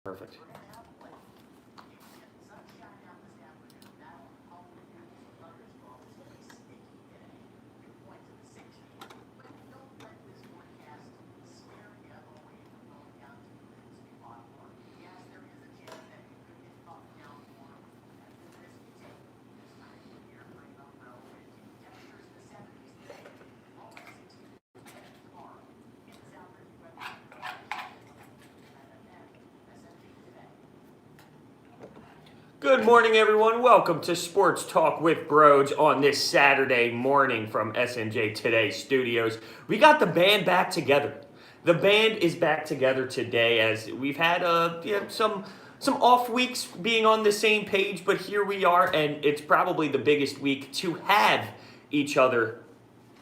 Perfect. Good morning, everyone. Welcome to Sports Talk with Broads on this Saturday morning from SNJ Today Studios. We got the band back together. The band is back together today as we've had some off weeks being on the same page, but here we are, and it's probably the biggest week to have each other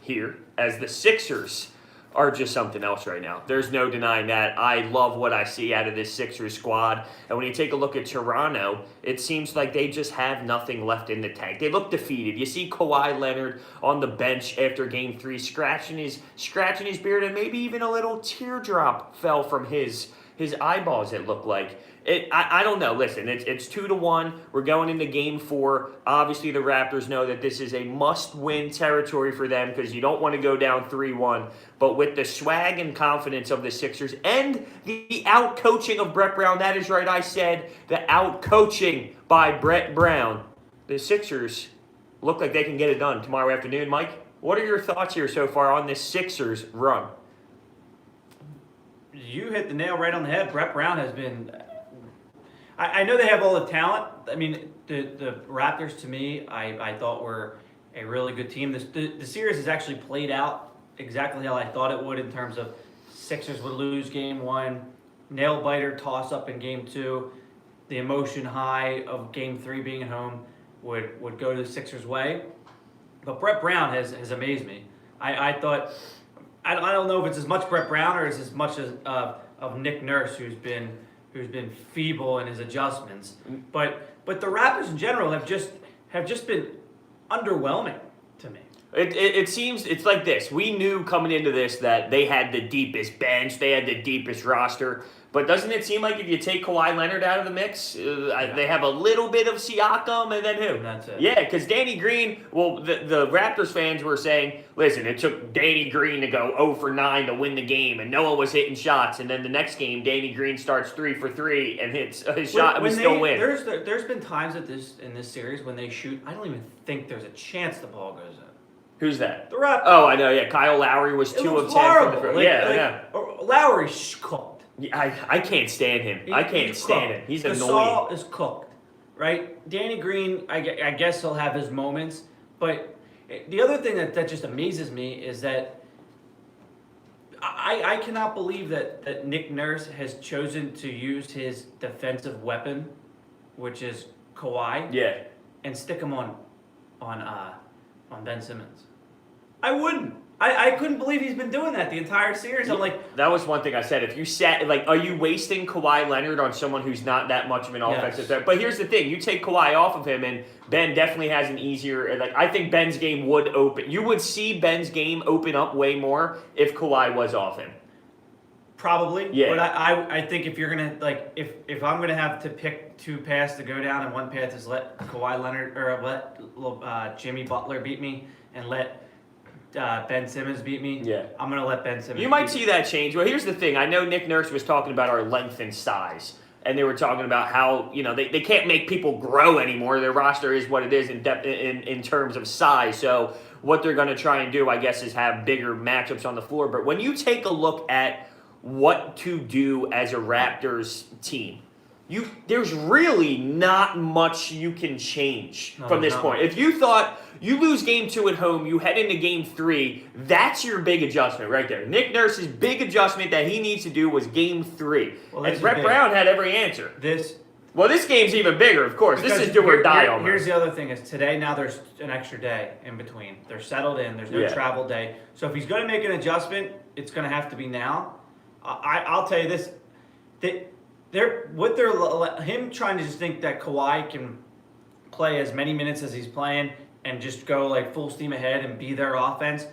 here as the Sixers are just something else right now. There's no denying that. I love what I see out of this Sixers squad. And when you take a look at Toronto, it seems like they just have nothing left in the tank. They look defeated. You see Kawhi Leonard on the bench after Game 3 scratching his beard, and maybe even a little teardrop fell from his eyeballs, it looked like. I don't know. Listen, it's 2-1. We're going into Game 4. Obviously, the Raptors know that this is a must-win territory for them because you don't want to go down 3-1. But with the swag and confidence of the Sixers and the out-coaching of Brett Brown, that is right, I said the out-coaching by Brett Brown, the Sixers look like they can get it done tomorrow afternoon. Mike, what are your thoughts here so far on this Sixers run? You hit the nail right on the head. Brett Brown has been... I know they have all the talent. I mean, the Raptors, to me, I thought were a really good team. The series has actually played out exactly how I thought it would in terms of Sixers would lose Game 1, nail-biter toss-up in Game 2, the emotion high of Game 3 being at home would go the Sixers' way. But Brett Brown has amazed me. I thought... I don't know if it's as much Brett Brown or it's as much as of Nick Nurse, who's been feeble in his adjustments. But the Raptors in general have just been underwhelming to me. It seems it's like this. We knew coming into this that they had the deepest bench, they had the deepest roster. But doesn't it seem like if you take Kawhi Leonard out of the mix, they have a little bit of Siakam and then who? And that's it. Yeah, because Danny Green, well, the Raptors fans were saying, listen, it took Danny Green to go 0 for 9 to win the game, and Noah was hitting shots. And then the next game, Danny Green starts 3 for 3 and hits his shot and we still win. There's been times in this series when they shoot, I don't even think there's a chance the ball goes in. Who's that? The Raptors. Oh, I know, yeah. Kyle Lowry was 2 of 10 from the front. Yeah. Lowry's cooked. Yeah, I can't stand him. I can't stand him. He's annoying. Gasol is cooked, right? Danny Green, I guess he'll have his moments. But the other thing that just amazes me is that I cannot believe that Nick Nurse has chosen to use his defensive weapon, which is Kawhi, and stick him on Ben Simmons. I wouldn't. I couldn't believe he's been doing that the entire series. I'm like... That was one thing I said. If you are you wasting Kawhi Leonard on someone who's not that much of an offensive threat? But here's the thing. You take Kawhi off of him, and Ben definitely has an easier... I think Ben's game would open... You would see Ben's game open up way more if Kawhi was off him. Probably. Yeah. But I think if you're going to... If I'm going to have to pick 2 paths to go down, and one path is let Kawhi Leonard... Or let Jimmy Butler beat me, and let... Ben Simmons beat me. Yeah. I'm going to let Ben Simmons You might see that change. Well, here's the thing. I know Nick Nurse was talking about our length and size. And they were talking about how, they can't make people grow anymore. Their roster is what it is in depth in terms of size. So what they're going to try and do, I guess, is have bigger matchups on the floor. But when you take a look at what to do as a Raptors team, there's really not much you can change from this point. If you thought you lose Game 2 at home, you head into Game 3, that's your big adjustment right there. Nick Nurse's big adjustment that he needs to do was Game 3. Well, and Brett Brown had every answer. This game's even bigger, of course. This is do or die almost. Here's the other thing is today, now there's an extra day in between. They're settled in. There's no travel day. So if he's going to make an adjustment, it's going to have to be now. I'll tell you this. Him trying to just think that Kawhi can play as many minutes as he's playing and just go full steam ahead and be their offense.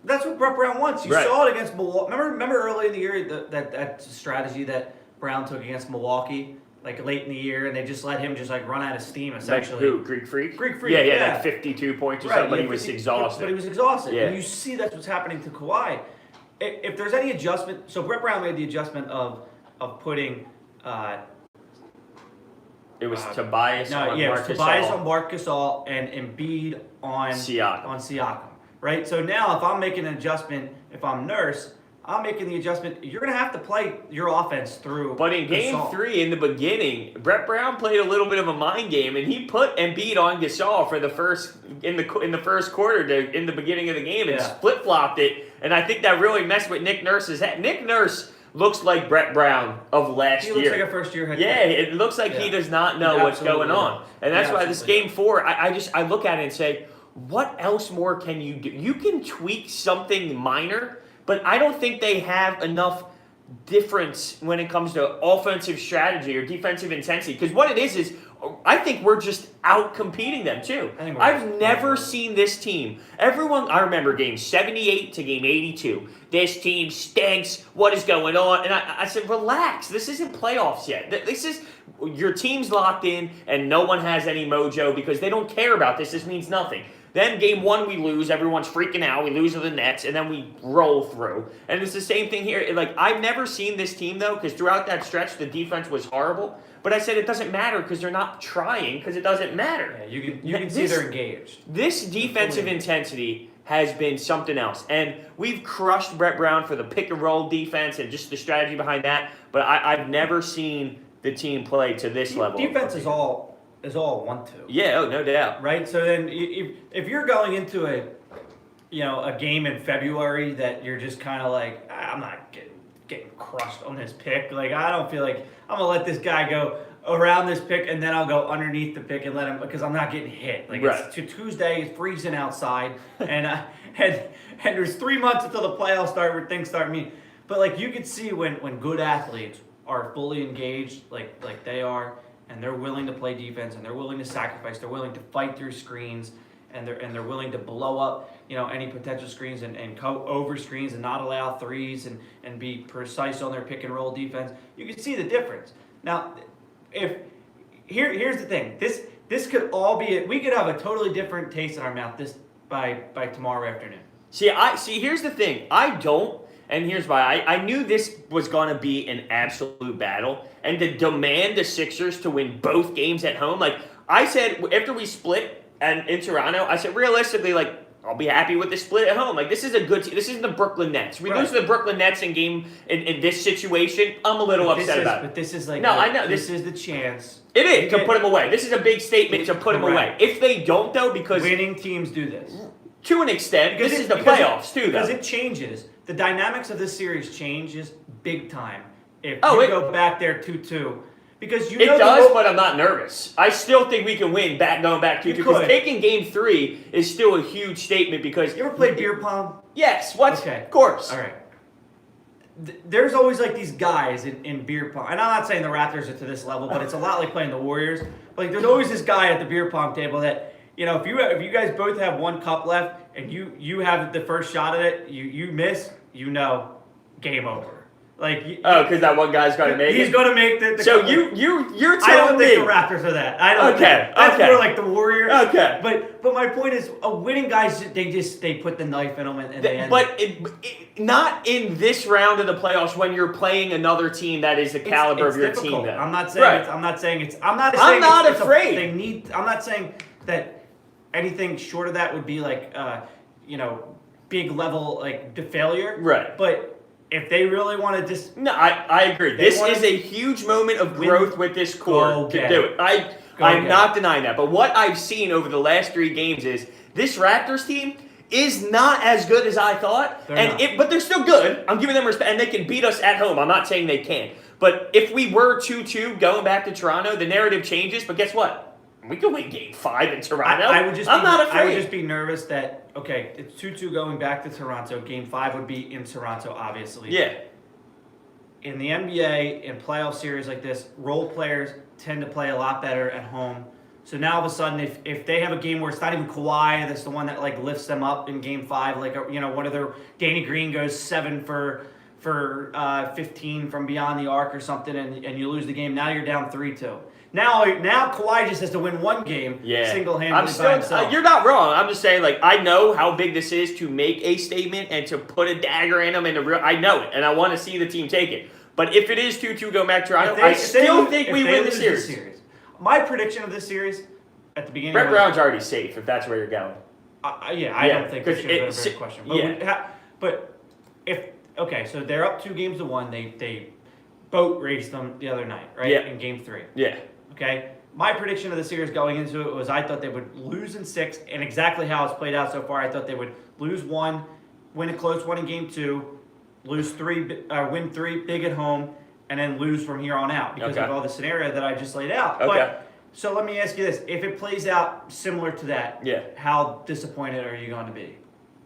That's what Brett Brown wants. You saw it against Milwaukee. Remember early in the year that strategy that Brown took against Milwaukee, like late in the year, and they just let him just like run out of steam Like essentially. who? Greek Freak? Greek Freak, Yeah, like 52 points or something, but he was exhausted. But he was exhausted. Yeah. And you see that's what's happening to Kawhi. If there's any adjustment, so Brett Brown made the adjustment of putting it was Tobias on it was Marc Tobias Gasol. on Marc Gasol and Embiid on Siakam. Right? So now if I'm making an adjustment, if I'm Nurse, I'm making the adjustment. You're going to have to play your offense through. But in game Gasol. 3, in the beginning, Brett Brown played a little bit of a mind game, and he put Embiid on Gasol for the first in the first quarter in the beginning of the game, and flip flopped it. And I think that really messed with Nick Nurse's head. Nick Nurse looks like Brett Brown of last year. He looks like a first-year head coach. Yeah, it looks like he does not know what's going on, and that's why this game 4. I look at it and say, what else more can you do? You can tweak something minor. But I don't think they have enough difference when it comes to offensive strategy or defensive intensity. Because what it is I think we're just out competing them too. I've never seen this team. I remember game 78 to game 82. This team stinks. What is going on? And I said, relax. This isn't playoffs yet. This is your team's locked in and no one has any mojo because they don't care about this. This means nothing. Then game 1 we lose, everyone's freaking out, we lose to the Nets, and then we roll through. And it's the same thing here. Like, I've never seen this team, though, because throughout that stretch, the defense was horrible. But I said it doesn't matter because they're not trying, because it doesn't matter. Yeah, you can see they're engaged. This defensive intensity has been something else. And we've crushed Brett Brown for the pick-and-roll defense and just the strategy behind that. But I've never seen the team play to this level. Defense is all want to. Yeah, no doubt. Right? So then if you're going into a game in February that you're just kind of like, I'm not getting crushed on this pick. Like, I don't feel like I'm going to let this guy go around this pick and then I'll go underneath the pick and let him, because I'm not getting hit. Like, it's Tuesday, it's freezing outside, and there's 3 months until the playoffs start where things start mean. But, like, you can see when good athletes are fully engaged, like they are, and they're willing to play defense, and they're willing to sacrifice, they're willing to fight through screens, and they're willing to blow up, any potential screens and go over screens and not allow threes and be precise on their pick and roll defense. You can see the difference. Now, here's the thing. This could all be it. We could have a totally different taste in our mouth by tomorrow afternoon. See, here's the thing. I don't. And here's why. I knew this was going to be an absolute battle. And to demand the Sixers to win both games at home. Like, I said, after we split in Toronto, I said, realistically, like, I'll be happy with the split at home. Like, this is a good team. This isn't the Brooklyn Nets. We lose to the Brooklyn Nets in this situation, I'm a little upset about it. But this is like, no, I know. This is the chance. It is to put them away. This is a big statement to put them away. If they don't, though, because winning teams do this. To an extent, this is the playoffs, too, though. Because it changes. The dynamics of this series changes big time if you go back there 2-2. Because it does, but I'm not nervous. I still think we can win going back 2-2. Because taking game 3 is still a huge statement because... You ever played beer pong? Yes. What? Okay. Of course. All right. There's always like these guys in beer pong. And I'm not saying the Raptors are to this level, but it's a lot like playing the Warriors. Like, there's always this guy at the beer pong table that... if you guys both have one cup left and you have the first shot at it, you miss, game over. Like, because that one guy's got to make it. He's going to make the. So you're telling me. I don't think the Raptors are that. I don't. Okay. That's more like the Warriors. Okay. But my point is, winning guys, they put the knife in them and they end. But not in this round of the playoffs when you're playing another team that is the caliber of your difficult. team. Though. I'm not saying it's. I'm not afraid. I'm not saying that anything short of that would be like, big level like failure. Right. But if they really want to just... No, I agree. This is a huge moment of growth with this core to do it. I'm not denying that. But what I've seen over the last 3 games is this Raptors team is not as good as I thought. But they're still good. I'm giving them respect. And they can beat us at home. I'm not saying they can't. But if we were 2-2 going back to Toronto, the narrative changes. But guess what? We can win game 5 in Toronto. I'm not afraid. I would just be nervous that, it's 2-2 going back to Toronto. Game 5 would be in Toronto, obviously. Yeah. In the NBA, in playoff series like this, role players tend to play a lot better at home. So now all of a sudden, if they have a game where it's not even Kawhi, that's the one that like lifts them up in game 5, like one of their Danny Green goes 7 for for 15 from beyond the arc or something, and you lose the game. Now you're down 3-2. Now Kawhi just has to win one game single-handedly by himself. You're not wrong. I'm just saying, like, I know how big this is to make a statement and to put a dagger in them. I know it, and I want to see the team take it. But if it is 2-2 go back to Toronto, I still think we win the series. My prediction of this series at the beginning. Brett Brown's already safe if that's where you're going. I don't think this should have been a fair question. But so they're up 2-1. They boat raced them the other night, right? Yeah. In Game 3. Yeah. Okay. My prediction of the series going into it was I thought they would lose in 6, and exactly how it's played out so far. I thought they would lose 1, win a close one in Game 2, lose 3, win 3 big at home, and then lose from here on out because of all the scenario that I just laid out. Okay. But, so let me ask you this: if it plays out similar to that, how disappointed are you going to be?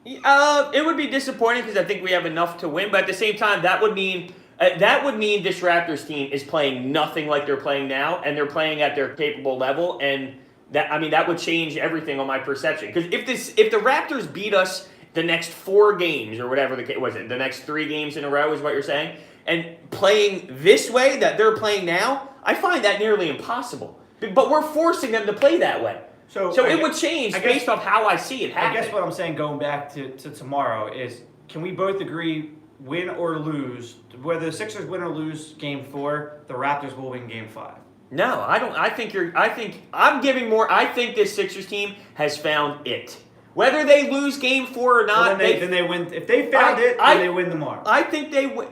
It would be disappointing because I think we have enough to win, but at the same time, that would mean this Raptors team is playing nothing like they're playing now, and they're playing at their capable level, and that would change everything on my perception. Because if the Raptors beat us the next 4 games or whatever the next 3 games in a row is what you're saying, and playing this way that they're playing now, I find that nearly impossible. But we're forcing them to play that way. So it would change based off how I see it happening. I guess what I'm saying going back to tomorrow is, can we both agree, win or lose, whether the Sixers win or lose Game 4, the Raptors will win Game 5? No, I don't. I think I'm giving more. I think this Sixers team has found it. Whether they lose Game 4 or not, then they win. If they found they win tomorrow. I think they win.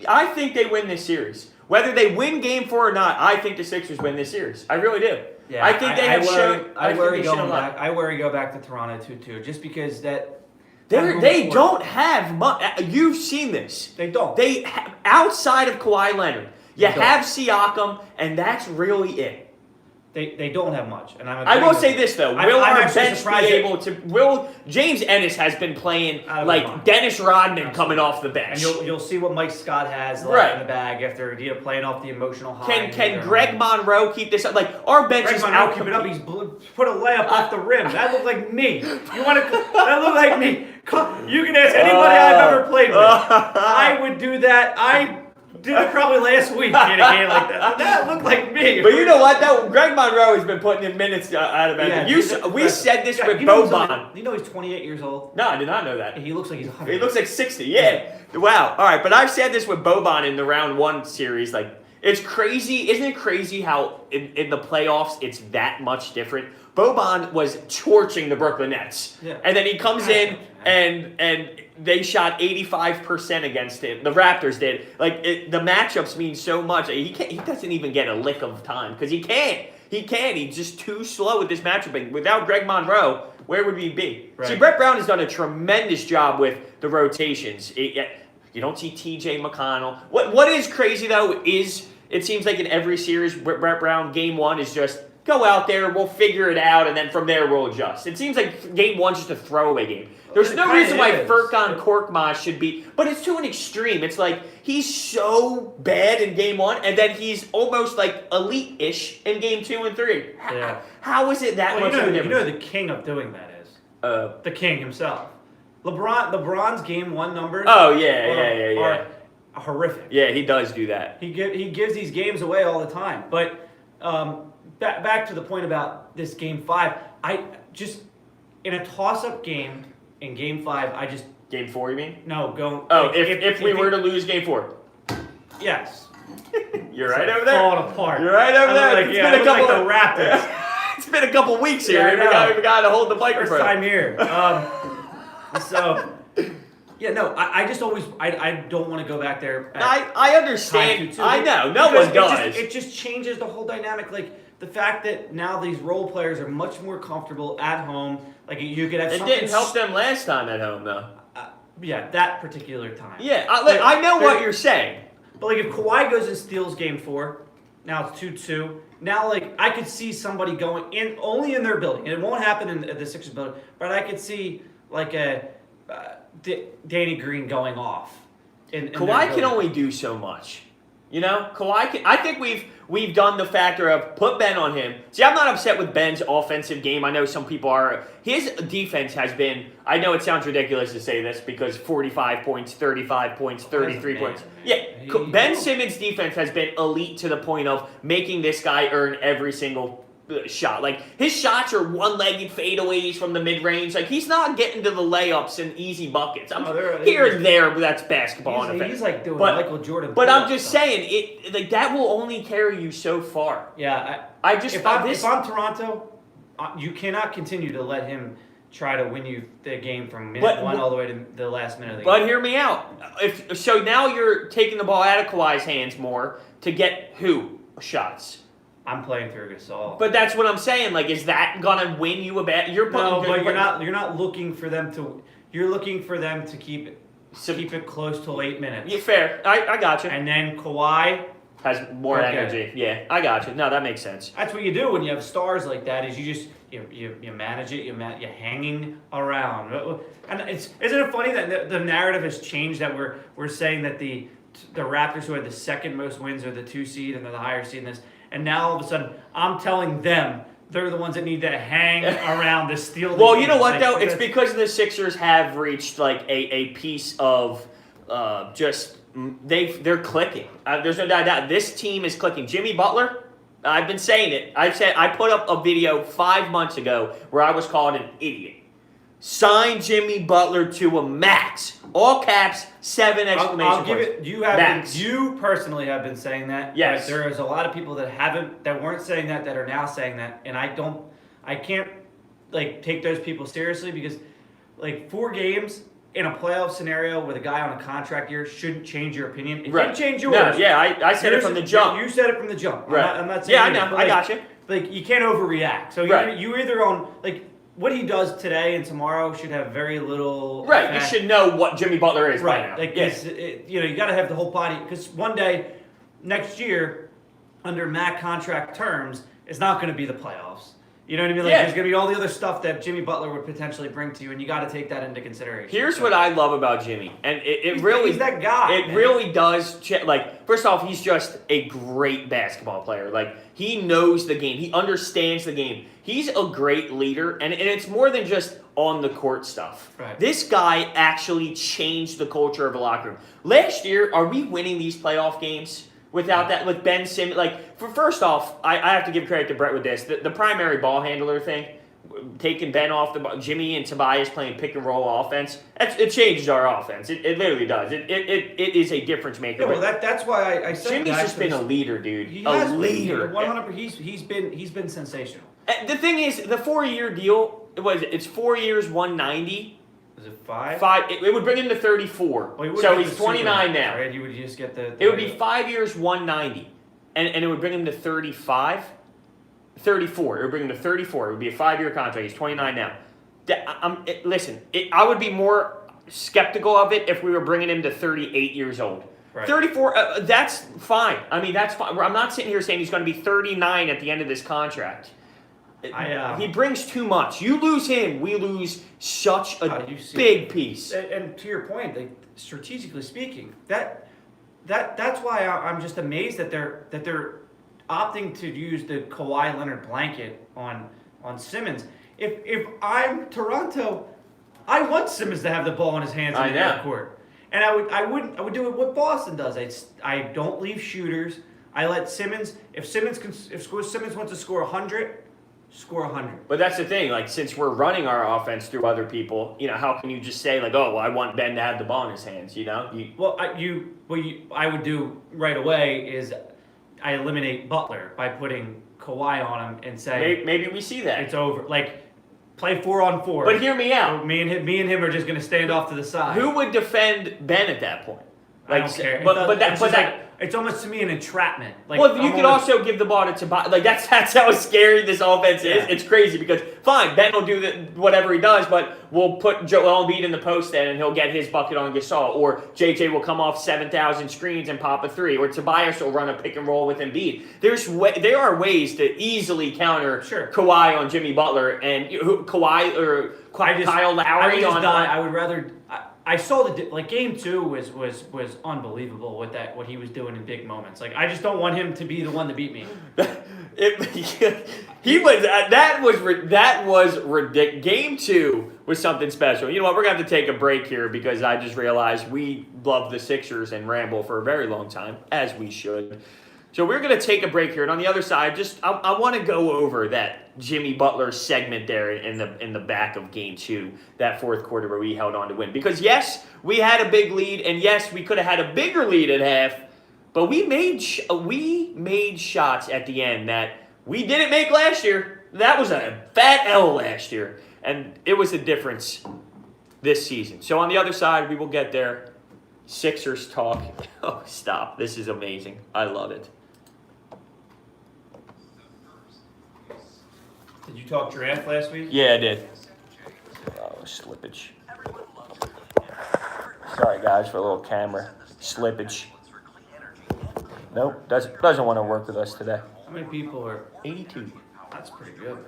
I think they win this series. Whether they win Game 4 or not, I think the Sixers win this series. I really do. Yeah, I think they have shown. I worry go back to Toronto 2-2 just because that. They don't have much. You've seen this. They don't. They outside of Kawhi Leonard, you have Siakam, and that's really it. They don't have much, and I will say this though: will our bench be able to? Will James Ennis has been playing like Dennis Rodman coming off the bench, and you'll see what Mike Scott has left in the bag after playing off the emotional high. Can Greg Monroe keep this up? Like our bench is out. Keep it up. He's put a layup off the rim. That looked like me. That looked like me. You can ask anybody I've ever played with. I would do that. I did it probably last week in a game like that. That looked like me. But you know what? Greg Monroe has been putting in minutes out of it. We said this with Boban. You know he's 28 years old? No, I did not know that. He looks like he's 100. He looks like 60. Yeah. Wow. All right. But I've said this with Boban in the round 1 series. Like, it's crazy. Isn't it crazy how in the playoffs it's that much different? Boban was torching the Brooklyn Nets. Yeah. And then he comes in and they shot 85% against him. The Raptors did. Like, the matchups mean so much. He doesn't even get a lick of time because he can't. He's just too slow with this matchup. And without Greg Monroe, where would we be? Right. See, Brett Brown has done a tremendous job with the rotations. You don't see T.J. McConnell. What is crazy, though, is it seems like in every series, Brett Brown, Game 1 is just go out there, we'll figure it out, and then from there we'll adjust. It seems like Game 1's just a throwaway game. There's no reason why Furkan Korkmaz should be, but it's to an extreme. It's like he's so bad in Game 1, and then he's almost like elite-ish in Game 2 and 3. Yeah. How is it that much of a difference? You know the king of doing that is the king himself. LeBron's Game 1 numbers. Oh yeah. Are horrific. Yeah, he does do that. He gives these games away all the time. But back to the point about this Game 5, I just in a toss-up game in Game 5, Game 4, you mean? No, go. Oh, like, if we were to lose Game 4. Yes. You're right over there. Falling apart. You're right over there. It's been a couple of the Raptors. It's been a couple weeks here. We got to hold the microphone. First time here. I just always I don't want to go back there. I understand. I know. No one does. It just changes the whole dynamic. Like the fact that now these role players are much more comfortable at home. Like you could have. It didn't help them last time at home though. That particular time. Yeah, I know what you're saying. But like if Kawhi goes and steals Game 4, now it's 2-2. Now like I could see somebody going in only in their building. It won't happen in the Sixers building, but I could see like a Danny Green going off. Kawhi can only do so much. You know, Kawhi. I think we've done the factor of put Ben on him. See, I'm not upset with Ben's offensive game. I know some people are. His defense has been. I know it sounds ridiculous to say this because 45 points, 35 points, 33 points. Yeah, Ben Simmons' defense has been elite to the point of making this guy earn every single shot. Like, his shots are one-legged fadeaways from the mid-range. Like, he's not getting to the layups and easy buckets. Here and there, but that's basketball. He's like doing Michael Jordan. But I'm just saying, it like that will only carry you so far. Yeah, if I'm Toronto, you cannot continue to let him try to win you the game from minute one all the way to the last minute of the game. But hear me out. So now you're taking the ball out of Kawhi's hands more to get who shots? I'm playing through Gasol. But that's what I'm saying. Like, is that gonna win you a bet? You're not looking for them to. You're looking for them to keep it close to 8 minutes. Yeah, fair. I got you. And then Kawhi has more energy. Yeah, I got you. No, that makes sense. That's what you do when you have stars like that. Is you just you manage it. You're hanging around. And isn't it funny that the narrative has changed, that we're saying that the Raptors, who had the second most wins, are the 2 seed and they're the higher seed in this. And now all of a sudden, I'm telling them they're the ones that need to hang around to steal the Well, game. you know what, though? It's because the Sixers have reached, like, a piece of they're clicking. There's no doubt. This team is clicking. Jimmy Butler, I've been saying it. I put up a video 5 months ago where I was called an idiot. Sign Jimmy Butler to a max. All caps, 7 exclamation I'll give it. You personally have been saying that. Yes. There is a lot of people that weren't saying that are now saying that, and I can't like take those people seriously, because like 4 games in a playoff scenario with a guy on a contract year shouldn't change your opinion. It didn't change yours. No, yeah, I said it from the jump. You said it from the jump. Right. I'm not saying. Yeah, I know. I got you. Like, you can't overreact. So you either on like. What he does today and tomorrow should have very little. Right, effect. you should know what Jimmy Butler is right by now. Like, you got to have the whole body, because one day, next year, under MAC contract terms, it's not going to be the playoffs. You know what I mean? Like, there's going to be all the other stuff that Jimmy Butler would potentially bring to you, and you got to take that into consideration. Here's what I love about Jimmy, and he's that guy. It really does. Like, first off, he's just a great basketball player. Like, he knows the game. He understands the game. He's a great leader, and it's more than just on the court stuff. Right. This guy actually changed the culture of a locker room. Last year, are we winning these playoff games without that? With Ben Simmons, like, first off, I have to give credit to Brett with this. The primary ball handler thing, taking Ben off the ball, Jimmy and Tobias playing pick and roll offense, it changes our offense. It literally does. It is a difference maker. Yeah, well, that's why I said Jimmy's just been a leader, dude. He a leader. 100%. He's been sensational. The thing is, the 4-year deal, it's 4 years, 190. Is it 5? 5. It would bring him to 34. Well, so he's 29 now. Right? You would just get the it would be 5 years, 190, and it would bring him to 34. It would bring him to 34. It would be a 5-year contract. He's 29 now. Listen, I would be more skeptical of it if we were bringing him to 38 years old. Right. 34. That's fine. I mean, that's fine. I'm not sitting here saying he's going to be 39 at the end of this contract. He brings too much. You lose him, we lose such a big piece. And to your point, like, strategically speaking, that's why I'm just amazed that they're opting to use the Kawhi Leonard blanket on Simmons. If I'm Toronto, I want Simmons to have the ball in his hands in the half court, and I would do it what Boston does. I don't leave shooters. I let Simmons. If Simmons wants to score 100. Score 100. But that's the thing. Like, since we're running our offense through other people, how can you just say, like, oh, well, I want Ben to have the ball in his hands? What I would do right away is I eliminate Butler by putting Kawhi on him and say maybe we see that it's over. Like, play 4-on-4. But hear me out. So me and him are just going to stand off to the side. Who would defend Ben at that point? Like, I don't care. It's almost to me an entrapment. Like, well, you could also give the ball to Tobias. Like, that's how scary this offense is. It's crazy because, fine, Ben will do whatever he does, but we'll put Joel Embiid in the post then, and he'll get his bucket on Gasol. Or JJ will come off 7,000 screens and pop a 3. Or Tobias will run a pick and roll with Embiid. There are ways to easily counter Kawhi on Jimmy Butler and Kyle Lowry I would rather. I saw game 2 was unbelievable with what he was doing in big moments. Like I just don't want him to be the one to beat me. That was ridiculous. Game 2 was something special. You know what? We're gonna have to take a break here because I just realized we love the Sixers and ramble for a very long time, as we should. So we're gonna take a break here, and on the other side, I want to go over that Jimmy Butler segment there in the back of Game 2, that fourth quarter where we held on to win. Because yes, we had a big lead, and yes, we could have had a bigger lead at half, but we made shots at the end that we didn't make last year. That was a fat L last year, and it was the difference this season. So on the other side, we will get there. Sixers talk. Oh, stop! This is amazing. I love it. Did you talk draft last week? Yeah, I did. Oh, slippage. Sorry, guys, for a little camera slippage. Nope, doesn't want to work with us today. How many people are? 82. That's pretty good.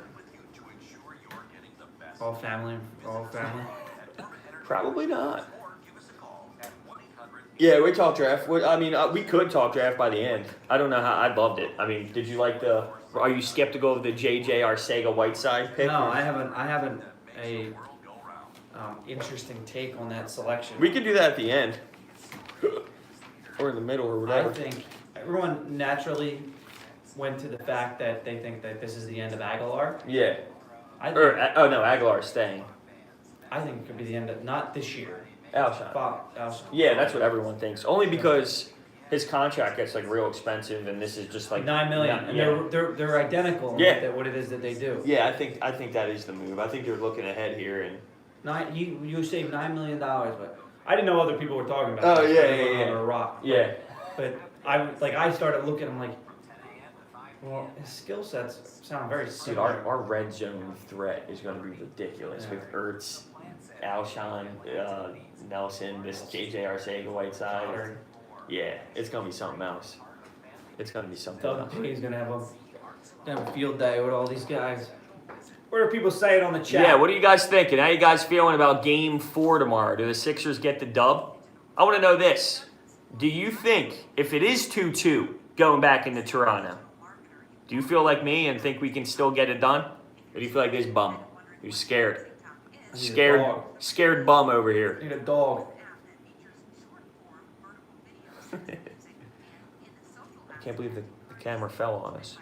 All family. Probably not. Yeah, we talk draft. We could talk draft by the end. I don't know how. I loved it. I mean, did you like the? Are you skeptical of the J.J. Arcega-Whiteside pick? No, I haven't a interesting take on that selection. We could do that at the end, or in the middle, or whatever. I think everyone naturally went to the fact that they think that this is the end of Aguilar. Yeah. Aguilar's staying. I think it could be the end of not this year. Alshon. Yeah, that's what everyone thinks. Only because his contract gets like real expensive, and this is just like $9 million. And they're identical. In what it is that they do. Yeah, I think that is the move. I think they're looking ahead here and. You saved $9 million, but I didn't know other people were talking about. Oh yeah. Under a rock. Yeah. But I started looking. I'm like, well, his skill sets sound very similar. Dude, our red zone threat is going to be ridiculous with Ertz, Alshon, Nelson, this J.J. Arcega-Whiteside. Yeah, it's going to be something else. It's going to be something else. He's going to have a field day with all these guys. What are people saying on the chat? Yeah, what are you guys thinking? How you guys feeling about Game 4 tomorrow? Do the Sixers get the dub? I want to know this. Do you think, if it is 2-2 going back into Toronto, do you feel like me and think we can still get it done? Or do you feel like this bum who's scared? Scared bum over here. I need a dog. I can't believe the camera fell on us.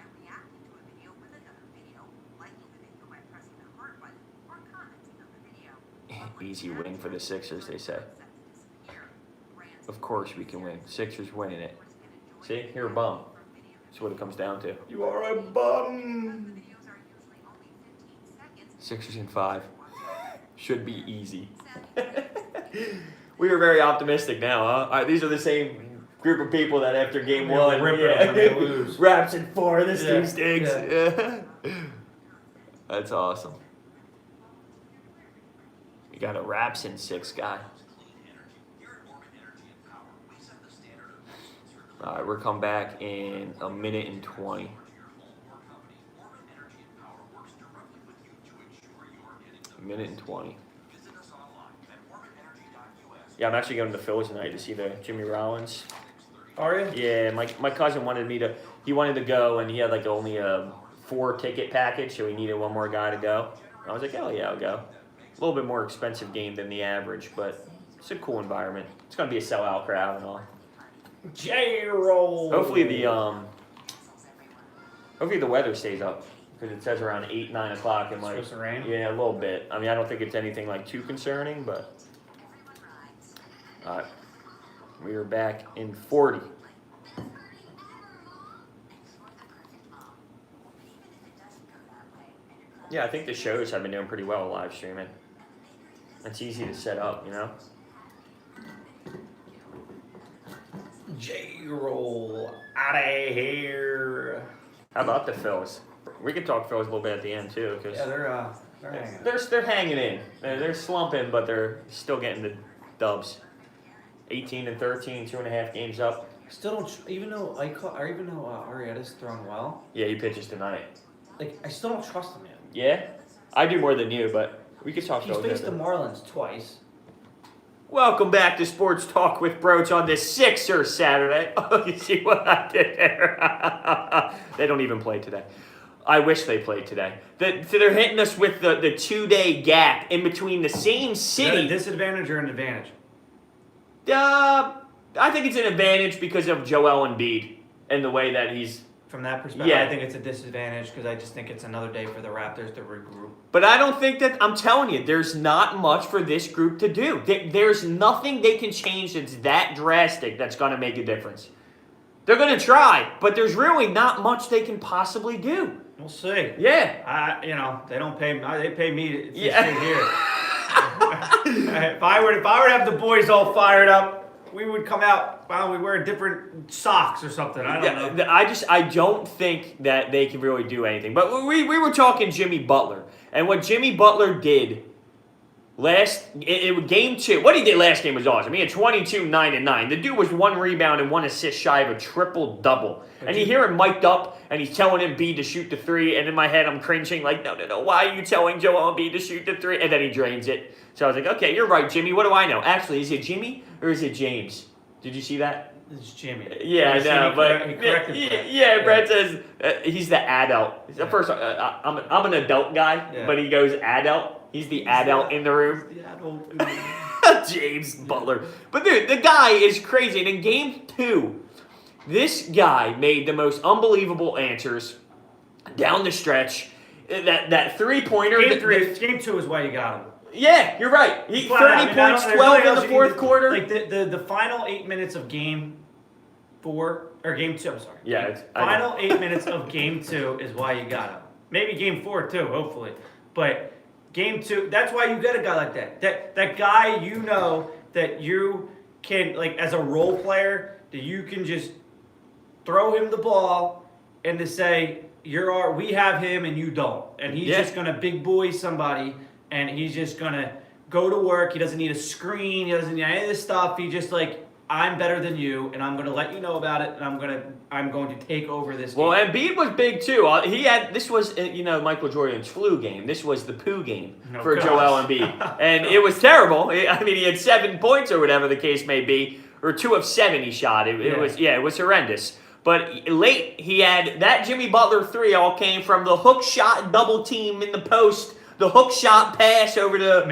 Easy win for the Sixers, they say. Of course we can win. Sixers winning it. See? You're a bum. That's what it comes down to. You are a bum. Sixers in 5. Should be easy. We are very optimistic now, huh? All right, these are the same group of people that after game 1, lose. Raps in 4. This team stinks. Yeah. That's awesome. You got a Raps in 6 guy. All right, we're coming back in a minute and 20. A minute and 20. Yeah, I'm actually going to Philly tonight to see the Jimmy Rollins. Are you? Yeah, my cousin wanted to go, and he had like only a 4-ticket package, so he needed one more guy to go. And I was like, oh yeah, I'll go. A little bit more expensive game than the average, but it's a cool environment. It's going to be a sellout crowd and all. J-roll. Hopefully the weather stays up because it says around 8, 9 o'clock and like supposed to rain? Yeah, a little bit. I mean, I don't think it's anything like too concerning, but all right, we are back in 40. Yeah, I think the shows have been doing pretty well live streaming. It's easy to set up, you know. J-roll out of here. How about the Phils? We can talk Phils a little bit at the end too, because they're hanging. They're hanging in. They're slumping, but they're still getting the dubs. 18-13, 2.5 games up. Still don't even though Arrieta's throwing well. Yeah, he pitches tonight. Like I still don't trust him yet. Yeah, I do more than you, but we could talk. He's faced the Marlins twice. Welcome back to Sports Talk with Broach on this Sixer Saturday. Oh, you see what I did there? They don't even play today. I wish they played today. So they're hitting us with the 2-day gap in between the same city. Is that a disadvantage or an advantage? I think it's an advantage because of Joel Embiid and the way that he's... From that perspective, Yeah. I think it's a disadvantage because I just think it's another day for the Raptors to regroup. But I don't think that, I'm telling you, there's not much for this group to do. There's nothing they can change that's that drastic that's going to make a difference. They're going to try, but there's really not much they can possibly do. We'll see. Yeah. They don't pay. They pay me to stay Yeah. here. if I were to have the boys all fired up, we would come out. Well, we wear different socks or something. I don't know. I don't think that they can really do anything. But we were talking Jimmy Butler, and what Jimmy Butler did game 2. What he did last game was awesome. He had 22, 9, and 9. The dude was 1 rebound and 1 assist shy of a triple-double. And you hear him mic'd up, and he's telling Embiid to shoot the 3, and in my head I'm cringing like, no, why are you telling Joel Embiid to shoot the 3? And then he drains it. So I was like, okay, you're right, Jimmy. What do I know? Actually, is it Jimmy or is it James? Did you see that? It's Jimmy. Yeah, I know, but he corrected Brett. Yeah, Brett says he's the adult. First, I'm an adult guy, but he goes adult. He's the adult in the room. The adult. James Butler. But dude, the guy is crazy. And in game 2, this guy made the most unbelievable answers down the stretch. That 3-pointer. Game 2 is why you got him. Yeah, you're right. 30 points, 12 in the fourth quarter. Like the final 8 minutes of game 4 or game 2. I'm sorry. Yeah, final 8 minutes of game 2 is why you got him. Maybe game 4 too, hopefully. But game 2, that's why you get a guy like that. That guy, you know, that you can, like, as a role player, that you can just throw him the ball and to say, we have him and you don't. And he's just gonna big boy somebody. And he's just going to go to work. He doesn't need a screen. He doesn't need any of this stuff. He just like, I'm better than you, and I'm going to let you know about it, and I'm going to take over this game. Well, Embiid was big, too. This was, Michael Jordan's flu game. This was the poo game for Joel Embiid. And it was terrible. I mean, he had 7 points or whatever the case may be, or 2 of 7 he shot. It was horrendous. But late, he had that Jimmy Butler 3 all came from the hook shot double team in the post. The hook shot pass over to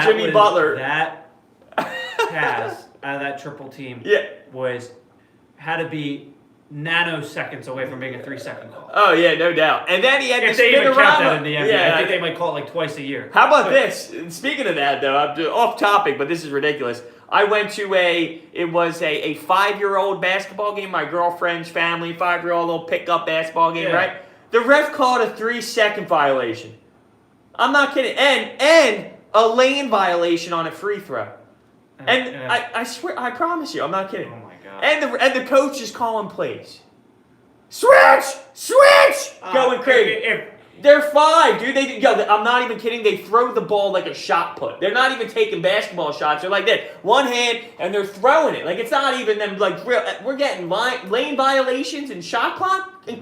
Jimmy Butler. That pass out of that triple team had to be nanoseconds away from being a 3-second call. Oh, yeah, no doubt. And then he had to spin around. Count that in the NBA. I think they might call it like twice a year. How about this? Speaking of that, though, I'm off topic, but this is ridiculous. I went to a 5-year-old basketball game, my girlfriend's family, 5-year-old little pickup basketball game, right? The ref called a 3-second violation. I'm not kidding. And a lane violation on a free throw. And I swear, I promise you, I'm not kidding. Oh my God. And the coach is calling plays. Switch! Going crazy. They're 5, dude. I'm not even kidding. They throw the ball like a shot put. They're not even taking basketball shots. They're like that. One hand, and they're throwing it. Like, it's not even them, like, real. We're getting lane violations and shot clock? And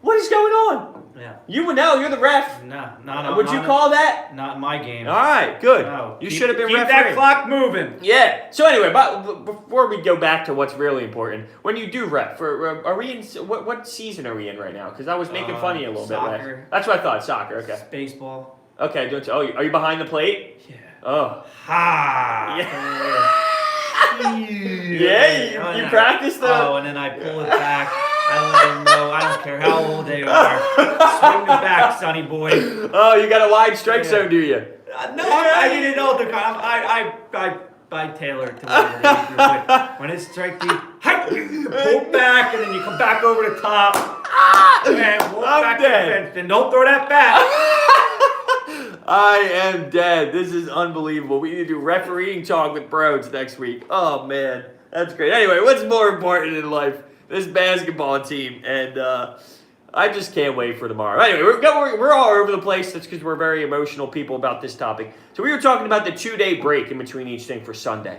what is going on? Yeah. You would know. You're the ref. No. Would you call that? Not in my game. All right, good. No. You should have been refereeing. Keep that clock moving. Yeah. So anyway, but before we go back to what's really important, when you do ref, are we in what season are we in right now? Because I was making fun of you a little bit. Soccer. That's what I thought. Soccer. Okay. It's baseball. Okay. Are you behind the plate? Yeah. Oh. Ha. Yeah. You practice the. Oh, and then I pull it back. I let them know. I don't care how old they are. Swing the back, sonny boy. Oh, you got a wide strike zone, do you? No, I didn't know the kind. I tailor it to whatever they do. But when it's strike deep, you pull back and then you come back over the top. And walk back to the fence. And don't throw that back. I am dead. This is unbelievable. We need to do refereeing talk with Broads next week. Oh, man. That's great. Anyway, what's more important in life? This basketball team, and I just can't wait for tomorrow. Anyway, we're all over the place. That's because we're very emotional people about this topic. So we were talking about the 2-day break in between each thing for Sunday.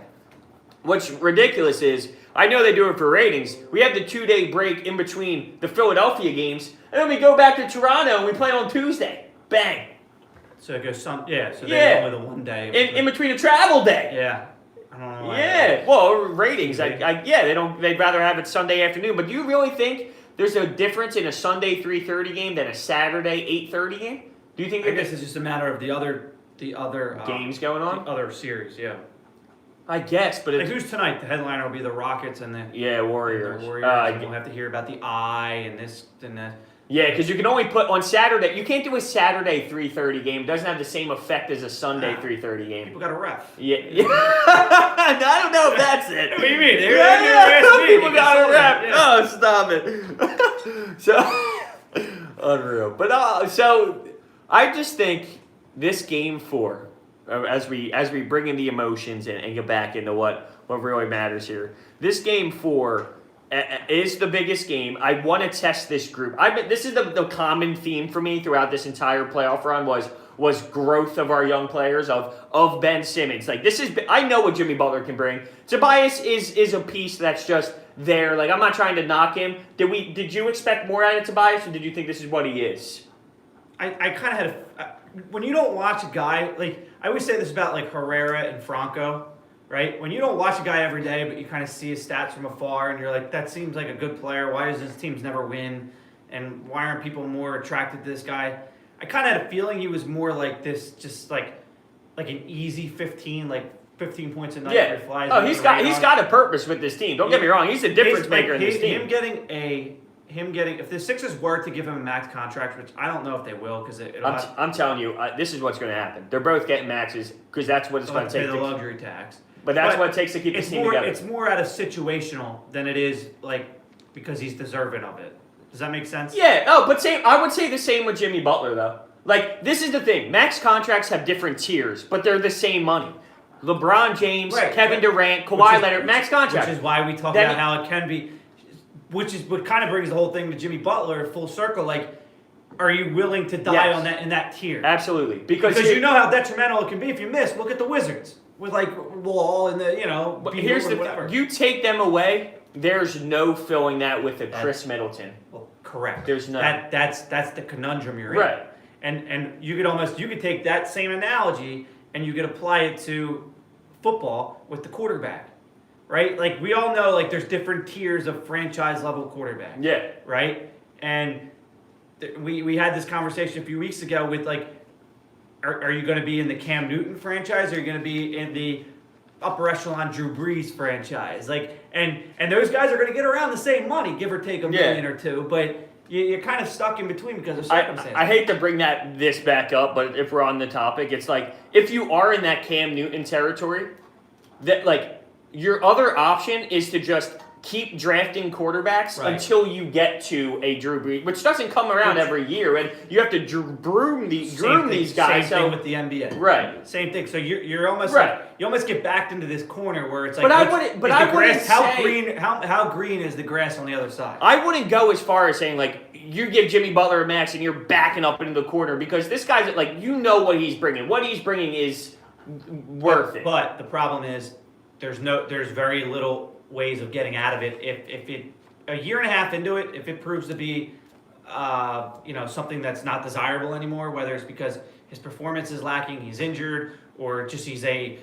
What's ridiculous is, I know they do it for ratings. We have the 2-day break in between the Philadelphia games, and then we go back to Toronto and we play on Tuesday. Bang. So it goes So they only the one day. In between a travel day. Yeah. I don't know why. Yeah, well, ratings. They'd rather have it Sunday afternoon. But do you really think there's a difference in a Sunday 3:30 game than a Saturday 8:30 game? Do you think? I guess it's just a matter of the other games going on? the other series, yeah. I guess, but like who's tonight? The headliner will be the Rockets and the Warriors. And the Warriors. And we'll have to hear about the eye and this and that. Yeah, because you can only put on Saturday. You can't do a Saturday 3:30 game. It doesn't have the same effect as a Sunday 3:30 game. People got a ref. Yeah. I don't know if that's it. What do you mean? People got a ref. Yeah. Oh, stop it. So unreal. But so I just think this game 4, as we bring in the emotions and get back into what really matters here. This game 4 is the biggest game. I want to test this group. This is the common theme for me throughout this entire playoff run was growth of our young players, of Ben Simmons. Like I know what Jimmy Butler can bring. Tobias is a piece that's just there. Like I'm not trying to knock him. Did you expect more out of Tobias, or did you think this is what he is? I kind of had when you don't watch a guy, like I always say this about like Herrera and Franco. Right? When you don't watch a guy every day, but you kind of see his stats from afar, and you're like, that seems like a good player. Why does his teams never win? And why aren't people more attracted to this guy? I kind of had a feeling he was more like this, just like an easy 15 points a night. Yeah. Flies he's got a purpose with this team. Don't get me wrong. He's a difference maker in this team. Him getting if the Sixers were to give him a max contract, which I don't know if they will, because I'm telling you, this is what's going to happen. They're both getting maxes because that's what it's going to take. The luxury tax. But that's what it takes to keep this team together. It's more out of situational than it is because he's deserving of it. Does that make sense? Yeah. But I would say the same with Jimmy Butler though. Like this is the thing. Max contracts have different tiers, but they're the same money. LeBron James, Kevin Durant, Kawhi Leonard, max contracts. Which is why we talk about how it can be. Which is what kind of brings the whole thing to Jimmy Butler full circle. Like, are you willing to die on that in that tier? Absolutely, because you know how detrimental it can be if you miss. Look at the Wizards with Wall and the But here's the thing: you take them away, there's no filling that with a Chris Middleton. Well, correct. There's no. That's the conundrum you're in. Right. And you could take that same analogy and you could apply it to football with the quarterback. Right? Like, we all know, there's different tiers of franchise-level quarterback. Yeah. Right? And we had this conversation a few weeks ago with, are you going to be in the Cam Newton franchise, or are you going to be in the upper echelon Drew Brees franchise? And those guys are going to get around the same money, give or take $1 million or two, but you're kind of stuck in between because of circumstances. I hate to bring this back up, but if we're on the topic, it's like, if you are in that Cam Newton territory, that, your other option is to just keep drafting quarterbacks until you get to a Drew Brees, which doesn't come around every year, and you have to groom these guys. Same thing with the NBA. Right. Same thing. So you're almost you almost get backed into this corner where it's like, how green is the grass on the other side? I wouldn't go as far as saying you give Jimmy Butler a max and you're backing up into the corner, because this guy's what he's bringing. What he's bringing is worth it. But the problem is, there's very little ways of getting out of it. If it a year and a half into it, if it proves to be something that's not desirable anymore, whether it's because his performance is lacking, he's injured, or just he's a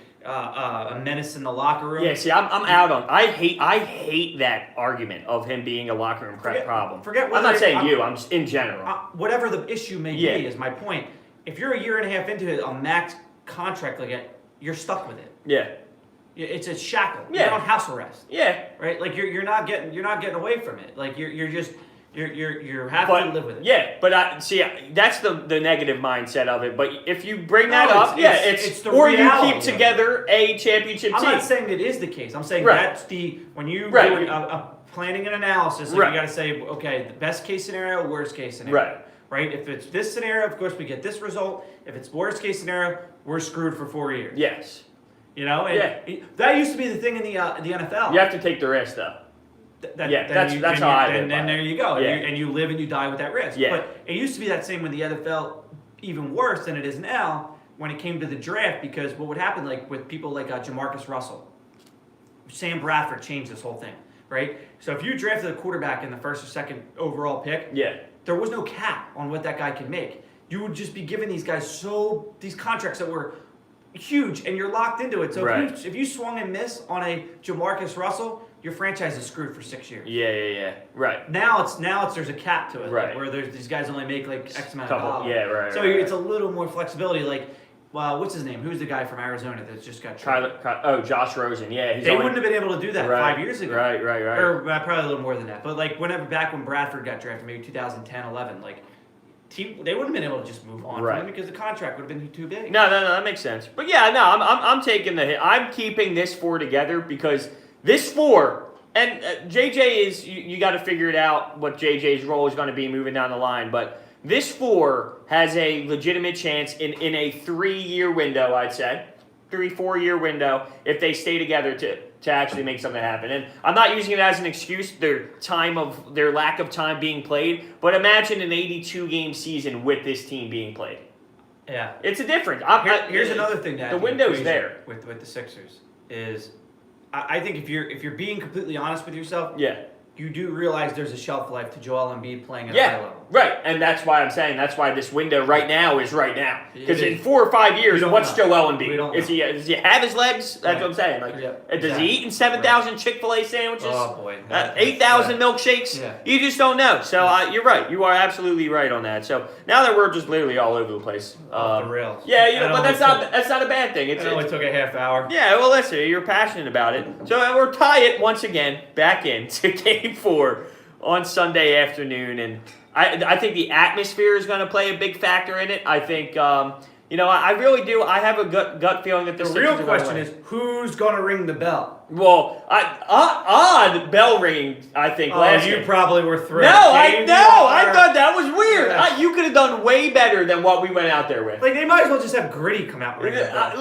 menace in the locker room. Yeah, see, I'm out on. I hate that argument of him being a locker room problem. I'm not saying I'm just in general. Whatever the issue may be is my point. If you're a year and a half into a max contract like that, you're stuck with it. Yeah. It's a shackle. Yeah. You're on house arrest. Yeah. Right? You're not getting away from it. You're happy to live with it. Yeah, but that's the negative mindset of it. But if you bring that up, it's the or you keep together a championship team. I'm not saying it is the case. I'm saying that's when you do a planning and analysis, you got to say, okay, the best case scenario, worst case scenario. Right? If it's this scenario, of course we get this result. If it's worst case scenario, we're screwed for 4 years. Yes. That used to be the thing in the NFL. You have to take the risk, though. That's how I live. And there you go. And you live and you die with that risk. Yeah. But it used to be that same with the NFL, even worse than it is now when it came to the draft, because what would happen with people like Jamarcus Russell, Sam Bradford changed this whole thing, right? So if you drafted a quarterback in the first or second overall pick, there was no cap on what that guy could make. You would just be giving these guys these contracts that were huge, and you're locked into it. So Right. if you swung and miss on a Jamarcus Russell, your franchise is screwed for 6 years. Yeah. Right. Now it's there's a cap to it, Right. like, where these guys only make like X amount of Couple. dollars. Yeah. Right. So right, it's a right. little more flexibility. Like, well, what's his name? Who's the guy from Arizona that just got traded? Josh Rosen. Yeah. They wouldn't have been able to do that Right. 5 years ago. Right. Or probably a little more than that. But like back when Bradford got drafted, maybe 2010, 11, like they wouldn't have been able to just move on Right. from him because the contract would have been too big. No, that makes sense. But yeah, no, I'm taking the hit. I'm keeping this 4 together because this 4, and JJ is, you got to figure it out what JJ's role is going to be moving down the line. But this 4 has a legitimate chance in a 3-year window, I'd say. 3-4 year window if they stay together to actually make something happen. And I'm not using it as an excuse, their lack of time being played, but imagine an 82-game season with this team being played. Yeah. It's a difference. Here's another thing that the window's there with the Sixers is I think if you're being completely honest with yourself, Yeah. you do realize there's a shelf life to Joel Embiid playing at a high level. Right, and that's why I'm saying that's why this window right now is right now. Because in 4 or 5 years, We don't what's know. Joel We Embiid? don't Does he have his legs? That's Right. what I'm saying. Like, Yeah, does exactly. he eat in 7,000 Chick-fil-A sandwiches? Oh boy, 8,000 milkshakes? Yeah. You just don't know. So you're right. You are absolutely right on that. So now that we're just literally all over the place. Off the rails. Yeah, That but that's not a bad thing. It only took a half hour. Yeah, well, listen, you're passionate about it. So we're tie it once again back into Game 4 on Sunday afternoon, and I think the atmosphere is going to play a big factor in it. I think, I really do. I have a gut feeling that The Sixers real are gonna question win. is who's gonna ring the bell? Well, odd bell ringing. I think last you game. probably were thrilled. I thought that was weird. Yeah. You could have done way better than what we went out there with. Like they might as well just have Gritty come out and ring the bell.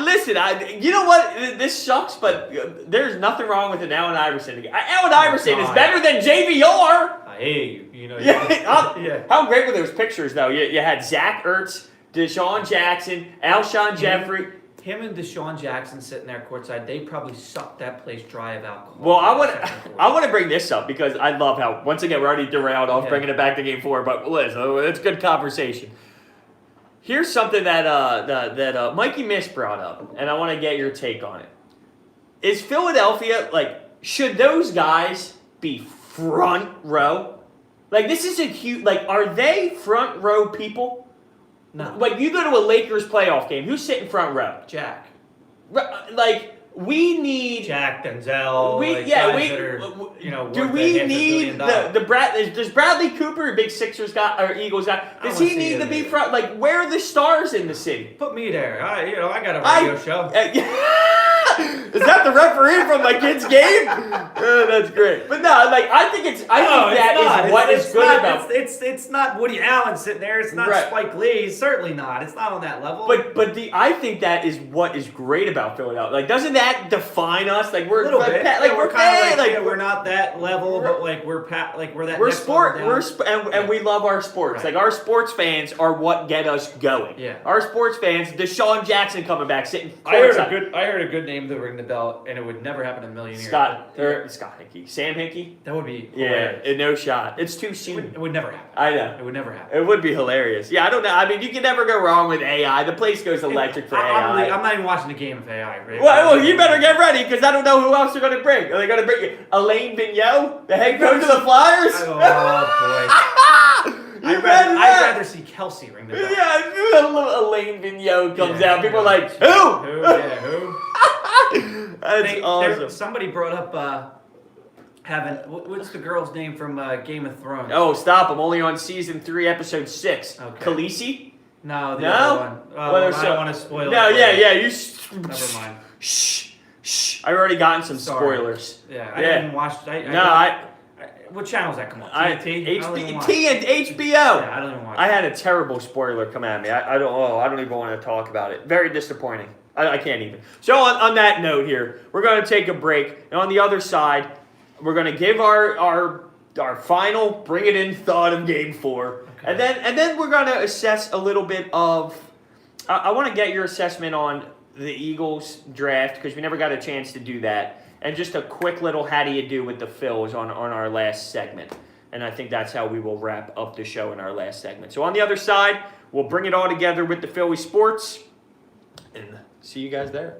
Listen, you know what? This sucks, but there's nothing wrong with an Allen Iverson. Allen Iverson is God. better than JVR. I hate you. You know. Yeah. How great were those pictures, though? You had Zach Ertz, Deshaun Jackson, Alshon Jeffrey. Him and Deshaun Jackson sitting there courtside, they probably sucked that place dry of alcohol. Well, I want to bring this up because I love how, once again, we're already derailed off bringing it back to Game 4, but listen, it's good conversation. Here's something that Mikey Miss brought up, and I want to get your take on it. Is Philadelphia, should those guys be front row? This is a huge, are they front row people? No. You go to a Lakers playoff game, who's sitting front row? Jack. We need Jack, Denzel. Do we need does Bradley Cooper, a big Sixers guy or Eagles guy? Does he need to be front? Where are the stars in the city? Put me there. I got a radio show. Is that the referee from my kid's game? That's great. But no, I think that is what is good about. It's not Woody Allen sitting there. It's not Right. Spike Lee. It's certainly not. It's not on that level. I think that is what is great about Philadelphia. Doesn't that define us? We're a little bit. we're kind kind of we're not that level, but we're that. We're next sport. level down. And we love our sports. Right. Our sports fans are what get us going. Yeah. Our sports fans. Deshaun Jackson coming back, sitting. I heard a good name to ring the bell, and it would never happen in a million years. Scott Hinkie, Sam Hinkie. That would be hilarious. No shot. It's too soon. It would never happen. I know. It would never happen. It would be hilarious. Yeah, I don't know. I mean, you can never go wrong with AI. The place goes electric for AI. I'm not even watching the game of AI. Right? Well, you better get ready because I don't know who else they're going to bring. Are they going to bring Elaine Vigneault, the head coach of the Flyers? Oh boy. I'd rather see Kelsey ring the bell. Yeah, Elaine Vigneault comes out. People are like, who? Who? That's awesome. Somebody brought up having what's the girl's name from Game of Thrones? Oh, stop! I'm only on season 3, episode 6. Okay. Khaleesi? No, the No? other one. Well, I don't want to spoil. No, it. You. Never mind. Shh. I've already gotten some Sorry. spoilers. Yeah, I didn't watch. What channel's that come on? TNT? T and HBO. Yeah, I don't even watch. I had a terrible spoiler come at me. I don't even want to talk about it. Very disappointing. I can't even. So on that note here, we're going to take a break, and on the other side, we're going to give our final bring it in thought of Game 4, Okay. and then we're going to assess a little bit of. I want to get your assessment on the Eagles draft because we never got a chance to do that. And just a quick little how do you do with the Phils on our last segment. And I think that's how we will wrap up the show in our last segment. So on the other side, we'll bring it all together with the Philly sports. And see you guys there.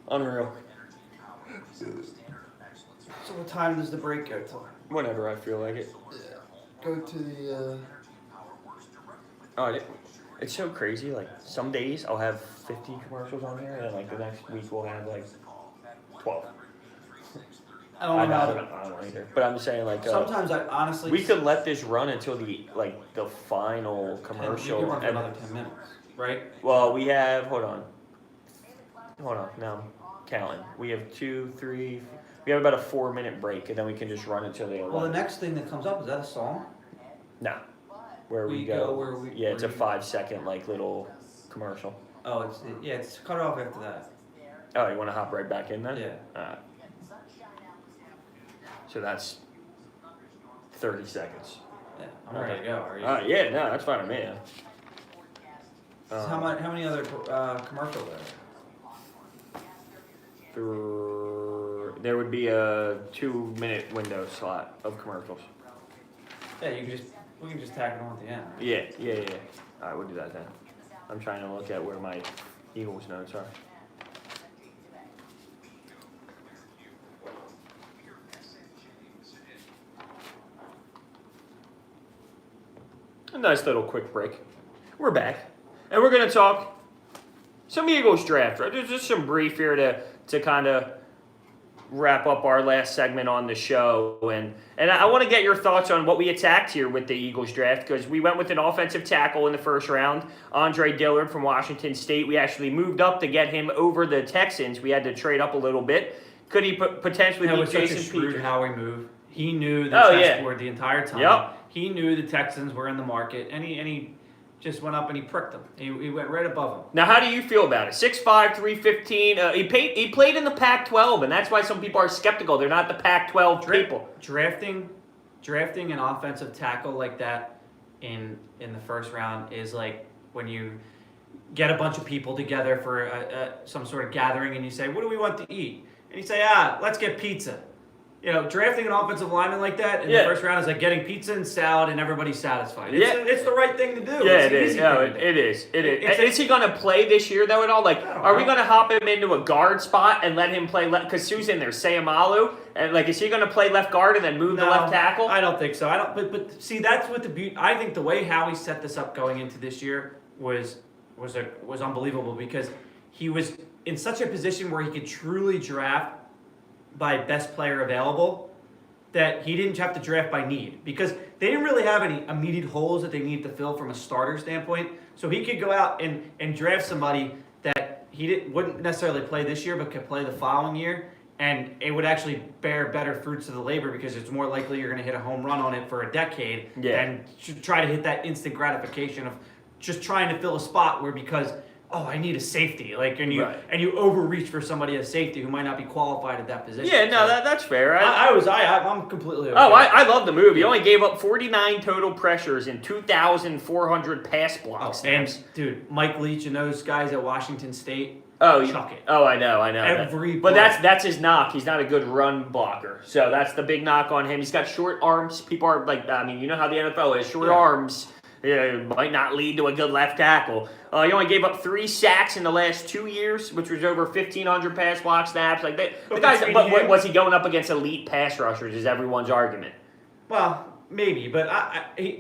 Unreal. So what time does the break go till? Whenever I feel like it. Go to the. Oh, it's so crazy. Like some days I'll have 50 commercials on here, and like the next week we'll have like 12. I don't know. I don't know either. But I'm just saying, like Sometimes I honestly. we could let this run until the final You commercial. can run for another 10 minutes, right? Well, we have. Hold on. Now I'm counting. We have 2, 3. We have about a 4-minute break, and then we can just run until the 11. Well, the next thing that comes up is that a song? No. Where we go. It's a 5-second little commercial. Oh, it's cut off after that. Oh, you want to hop right back in then? Yeah. So that's 30 seconds. Yeah, I'm ready to go. Are you? Yeah, no, that's fine with me. So how many other commercials are there? There would be a 2-minute window slot of commercials. Yeah, we can just tack it on at the end. Right? Yeah. All right, we'll do that then. I'm trying to look at where my Eagles notes are. A nice little quick break. We're back, and we're going to talk some Eagles draft. Right? There's just some brief here to kind of wrap up our last segment on the show, and I want to get your thoughts on what we attacked here with the Eagles draft, because we went with an offensive tackle in the first round, Andre Dillard from Washington State. We actually moved up to get him over the Texans. We had to trade up a little bit. Could he potentially be Jason such a shrewd Peters? Howie move. He knew the chessboard the entire time. Yep. He knew the Texans were in the market, and he just went up and he pricked them. He went right above them. Now, how do you feel about it? 6'5", 315. He played in the Pac-12, and that's why some people are skeptical. They're not the Pac-12 people. Drafting an offensive tackle like that in the first round is like when you get a bunch of people together for some sort of gathering, and you say, "What do we want to eat?" And you say, "Let's get pizza." Drafting an offensive lineman like that in the first round is like getting pizza and salad and everybody's satisfied. It's the right thing to do. Yeah, it is. It is. Is he going to play this year, though, at all? Are we going to hop him into a guard spot and let him play left? Because who's in there? Sayamalu? And, is he going to play left guard and then move to left tackle? I don't think so. But see, that's what the beauty. I think the way Howie set this up going into this year was unbelievable, because he was in such a position where he could truly draft by best player available, that he didn't have to draft by need, because they didn't really have any immediate holes that they needed to fill from a starter standpoint. So he could go out and draft somebody that wouldn't necessarily play this year but could play the following year, and it would actually bear better fruits of the labor, because it's more likely you're going to hit a home run on it for a decade than try to hit that instant gratification of just trying to fill a spot where, because I need a safety, and you overreach for somebody as safety who might not be qualified at that position. Yeah, no, that's fair. I'm completely okay. I love the move. He only gave up 49 total pressures and 2,400 pass blocks. And dude, Mike Leach and those guys at Washington State, chuck it. Oh, I know. But play. that's his knock. He's not a good run blocker, so that's the big knock on him. He's got short arms. People are you know how the NFL is, short arms. Might not lead to a good left tackle. He only gave up 3 sacks in the last 2 years, which was over 1,500 pass block snaps. But was he going up against elite pass rushers? Is everyone's argument? Well, maybe, but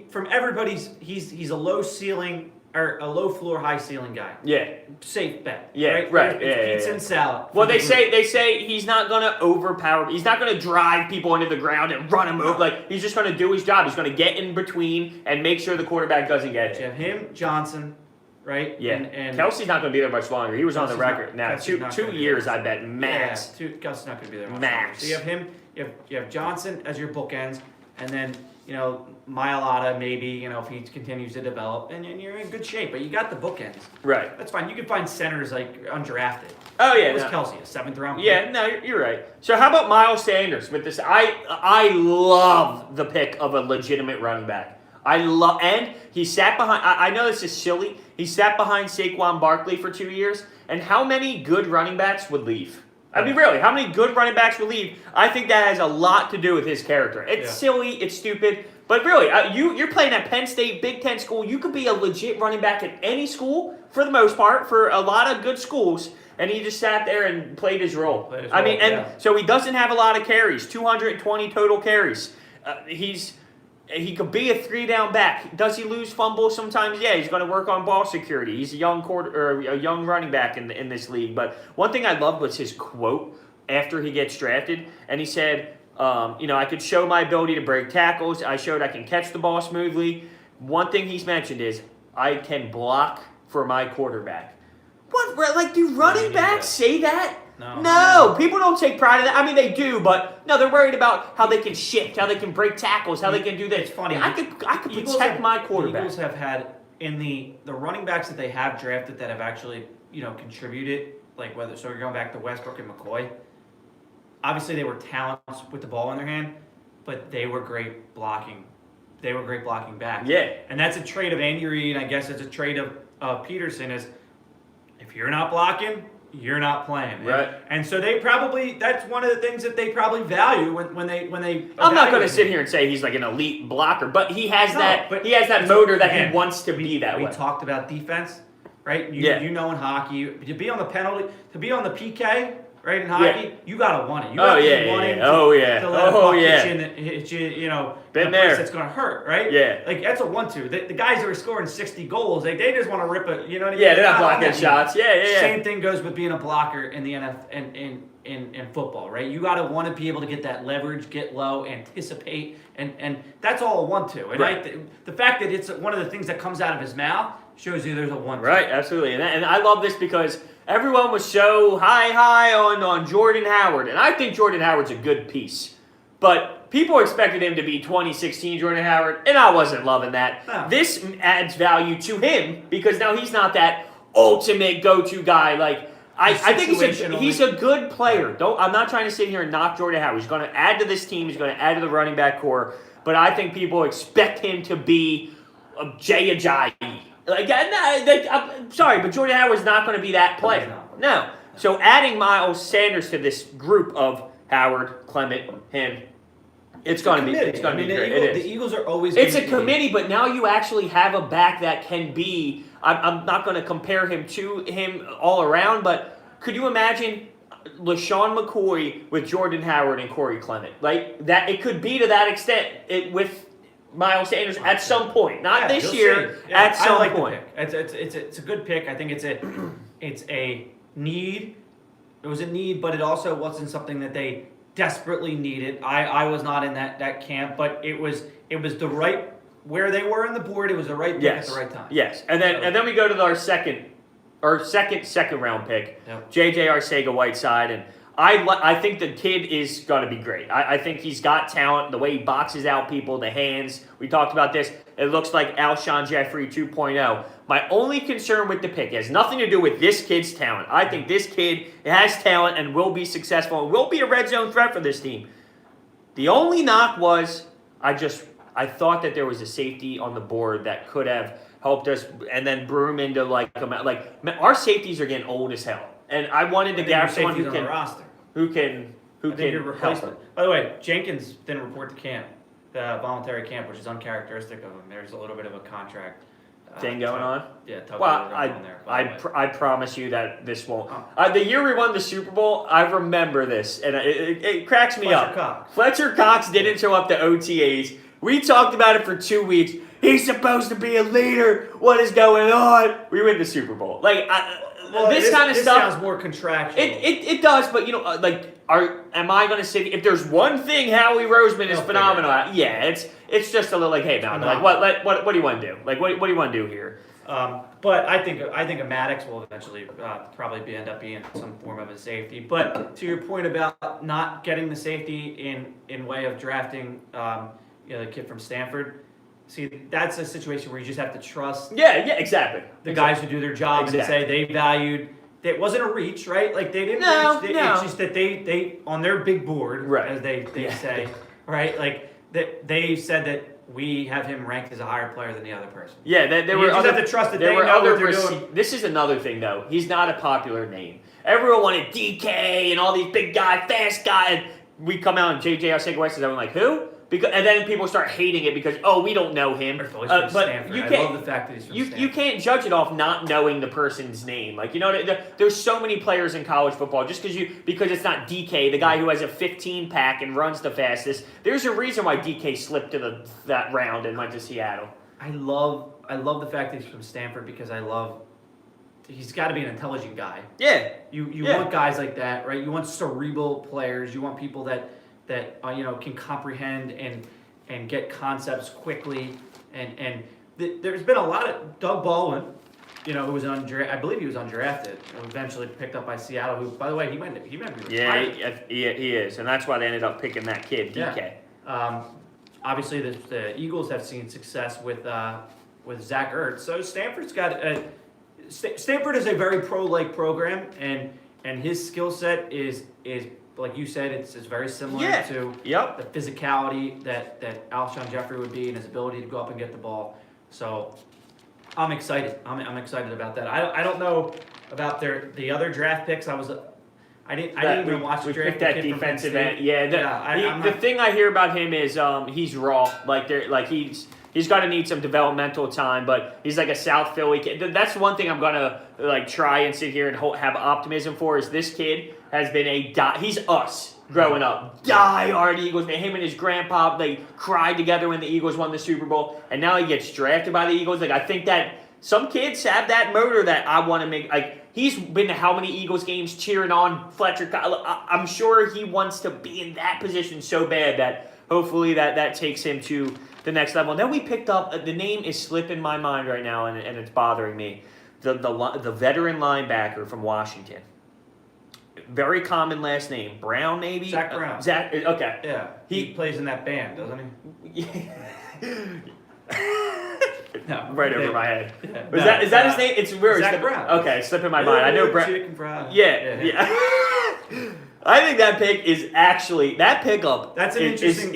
from everybody's, he's a low ceiling or a low floor, high ceiling guy. Yeah, safe bet. Yeah, right. Pizza and salad. Well, they say he's not gonna overpower. He's not gonna drive people into the ground and run them over. He's just gonna do his job. He's gonna get in between and make sure the quarterback doesn't get it. You have him, Johnson, right? Yeah. And Kelsey's not gonna be there much longer. He was on the record. Now two years, I bet max. Yeah, Kelsey's not gonna be there much max. longer. So you have him. You have Johnson as your bookends, and then Mailata maybe, if he continues to develop, and you're in good shape. But you got the bookends. Right. That's fine. You can find centers undrafted. Oh yeah. It was Kelsey, a 7th round pick. Yeah, no, you're right. So how about Miles Sanders with this? I love the pick of a legitimate running back. And he sat behind. I know this is silly. He sat behind Saquon Barkley for 2 years. And how many good running backs would leave? I mean, really, how many good running backs will leave? I think that has a lot to do with his character. It's silly, it's stupid, but really, you're playing at Penn State, Big Ten school. You could be a legit running back at any school, for the most part, for a lot of good schools, and he just sat there and played his role. So he doesn't have a lot of carries, 220 total carries. He could be a 3-down back. Does he lose fumbles sometimes? Yeah, he's going to work on ball security. He's a young running back in this league. But one thing I loved was his quote after he gets drafted, and he said, I could show my ability to break tackles. I showed I can catch the ball smoothly. One thing he's mentioned is I can block for my quarterback. What? Like, do running backs say that? No, people don't take pride in that. I mean, they do, but no, they're worried about how they can shift, how they can break tackles, how they can do that. It's funny. I could protect my quarterback. The Eagles have had in the running backs that they have drafted that have actually contributed, like whether you're going back to Westbrook and McCoy. Obviously, they were talents with the ball in their hand, but they were great blocking. They were great blocking backs. Yeah, and that's a trait of Andy Reid. I guess it's a trait of Peterson. Is if you're not blocking, you're not playing. Right. And so that's one of the things that they probably value when they I'm not going to sit here and say he's like an elite blocker, but he has that motor that he wants to be that way. We talked about defense, right? You know in hockey, to be on the penalty, to be on the PK, right, in hockey, you got to want it. You got to be wanting to let a puck hit you, Been in a there. place that's going to hurt, right? Yeah. Like, that's a 1-2. The guys that are scoring 60 goals, they just want to rip it, you know what I mean? Yeah, they're not blocking shots. Yeah. Same thing goes with being a blocker in the NFL, in football, right? You got to want to be able to get that leverage, get low, anticipate, and that's all a 1-2. And the fact that it's one of the things that comes out of his mouth shows you there's a 1-2. Right, absolutely. And I love this because everyone was so high on Jordan Howard, and I think Jordan Howard's a good piece. But people expected him to be 2016 Jordan Howard, and I wasn't loving that. No. This adds value to him because now he's not that ultimate go-to guy. Like I think he's a good player. I'm not trying to sit here and knock Jordan Howard. He's going to add to this team. He's going to add to the running back core. But I think people expect him to be Jay Ajayi. I'm sorry, but Jordan Howard's not going to be that player. No. So adding Miles Sanders to this group of Howard, Clement, him, it's going to be great. The Eagles are always. It's a committee, but now you actually have a back that can be. I'm not going to compare him to him all around, but could you imagine LaShawn McCoy with Jordan Howard and Corey Clement? Like that, it could be to that extent. With Miles Sanders at some point, not this year. At some point, it's a good pick. I think it's a need. It was a need, but it also wasn't something that they desperately needed. I was not in that camp, but it was the right where they were in the board. It was the right pick at the right time. Yes, and then we go to our second round pick, J.J. Arcega-Whiteside, and I think the kid is going to be great. I think he's got talent. The way he boxes out people, the hands. We talked about this. It looks like Alshon Jeffrey 2.0. My only concern with the pick has nothing to do with this kid's talent. I think this kid has talent and will be successful and will be a red zone threat for this team. The only knock was I thought that there was a safety on the board that could have helped us and then broom into our safeties are getting old as hell. And I wanted to get someone who can help them. By the way, Jenkins didn't report to camp, the voluntary camp, which is uncharacteristic of him. There's a little bit of a contract thing going on. Yeah, well, I promise you that this won't. The year we won the Super Bowl, I remember this, and it cracks me up. Fletcher Cox didn't show up to OTAs. We talked about it for 2 weeks. He's supposed to be a leader. What is going on? We win the Super Bowl. This kind of stuff sounds more contractual. It does, but am I going to say if there's one thing Howie Roseman is phenomenal at? Yeah, it's just a little hey man, what do you want to do? What do you want to do here? But I think a Maddox will eventually probably end up being some form of a safety. But to your point about not getting the safety in way of drafting, the kid from Stanford. See, that's a situation where you just have to trust. Yeah, exactly. The guys who do their job and say they valued. It wasn't a reach, right? Like they didn't reach. It's just that they on their big board, as they say, right? Like they said that we have him ranked as a higher player than the other person. Yeah, you just have to trust that they know what they're doing. This is another thing, though. He's not a popular name. everyone wanted DK and all these big guy, fast guy, and we come out and JJ Arcega-White says, I'm like, who? Because, and then people start hating it because, we don't know him. But you I can't, love the fact that he's from Stanford. You can't judge it off not knowing the person's name. Like, there's so many players in college football just because it's not DK, the guy who has a 15 pack and runs the fastest. There's a reason why DK slipped to that round and went to Seattle. I love the fact that he's from Stanford because he's got to be an intelligent guy. Yeah. You want guys like that, right? You want cerebral players. You want people that can comprehend and get concepts quickly. And there's been a lot of Doug Baldwin, who was I believe he was undrafted, eventually picked up by Seattle. Who, by the way, he might be retired. Yeah, he is, and that's why they ended up picking that kid, DK. Yeah. Obviously, the Eagles have seen success with Zach Ertz. So Stanford is a very pro-like program, and his skill set is like you said, it's very similar to the physicality that Alshon Jeffrey would be and his ability to go up and get the ball. So I'm excited. I'm excited about that. I don't know about the other draft picks. I didn't even watch the draft. Picked that defensive end. Yeah, the thing I hear about him is he's raw. He's got to need some developmental time, but he's like a South Philly kid. That's one thing I'm gonna try and sit here and have optimism for. Is this kid has been he's us growing up, die-hard Eagles. Him and his grandpa, they cried together when the Eagles won the Super Bowl, and now he gets drafted by the Eagles. I think that some kids have that motor that I want to make. He's been to how many Eagles games cheering on Fletcher? I'm sure he wants to be in that position so bad that hopefully that takes him to the next level. And then we picked up, the name is slipping my mind right now, and it's bothering me. The veteran linebacker from Washington. Very common last name. Brown, maybe? Zach Brown. Okay. Yeah. He plays in that band, doesn't he? No, right over my head. Yeah. Is that his name? It's very Zach Brown. Okay, slipping my mind. I know Brown. Chicken fried. Yeah. I think that pick is actually pickup. That's an interesting.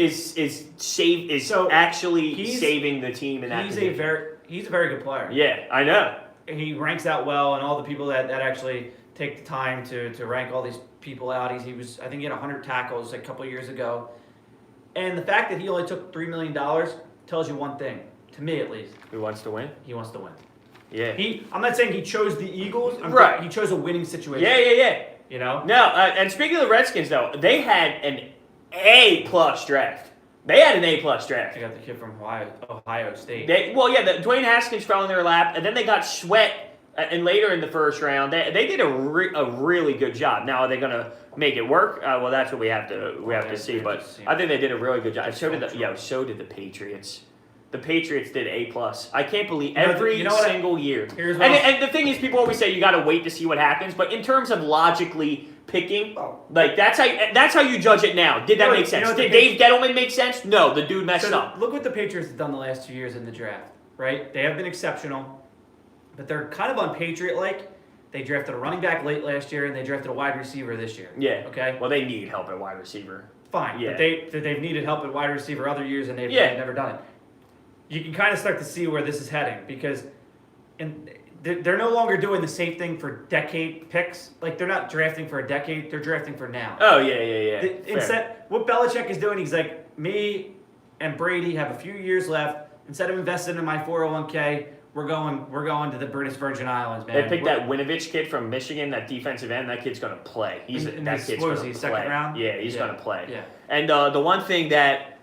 Actually saving the team in that position. He's a very good player. Yeah, I know. He ranks out well, and all the people that actually take the time to rank all these people out. I think he had 100 tackles a couple years ago, and the fact that he only took $3 million tells you one thing, to me at least. Who wants to win? He wants to win. Yeah. I'm not saying he chose the Eagles. Right. He chose a winning situation. Yeah. No, and speaking of the Redskins, though, they had an A+ draft. They had an A+ draft. They got the kid from Ohio State. Dwayne Haskins fell in their lap, and then they got Sweat. And later in the first round, they did a really good job. Now, are they going to make it work? Well, that's what we have to see. But I think they did a really good job. So did the Patriots. The Patriots did A+. I can't believe every single year. And the thing is, people always say you got to wait to see what happens. But in terms of logically picking, that's how you judge it now. Did that make sense? Did Dave Gettleman make sense? No, the dude messed up. Look what the Patriots have done the last 2 years in the draft. Right? They have been exceptional. But they're kind of un-Patriot-like. They drafted a running back late last year, and they drafted a wide receiver this year. Yeah. Okay? Well, they need help at wide receiver. Fine. Yeah. But they've needed help at wide receiver other years, and they've never done it. You can kind of start to see where this is heading, because they're no longer doing the same thing for decade picks. They're not drafting for a decade. They're drafting for now. Oh, yeah. Instead, what Belichick is doing, he's like, me and Brady have a few years left. Instead of investing in my 401k, we're going to the British Virgin Islands, man. They picked that Winovich kid from Michigan, that defensive end. That kid's going to play. That kid's going to play. Second round? Yeah, he's going to play. Yeah. And the one thing that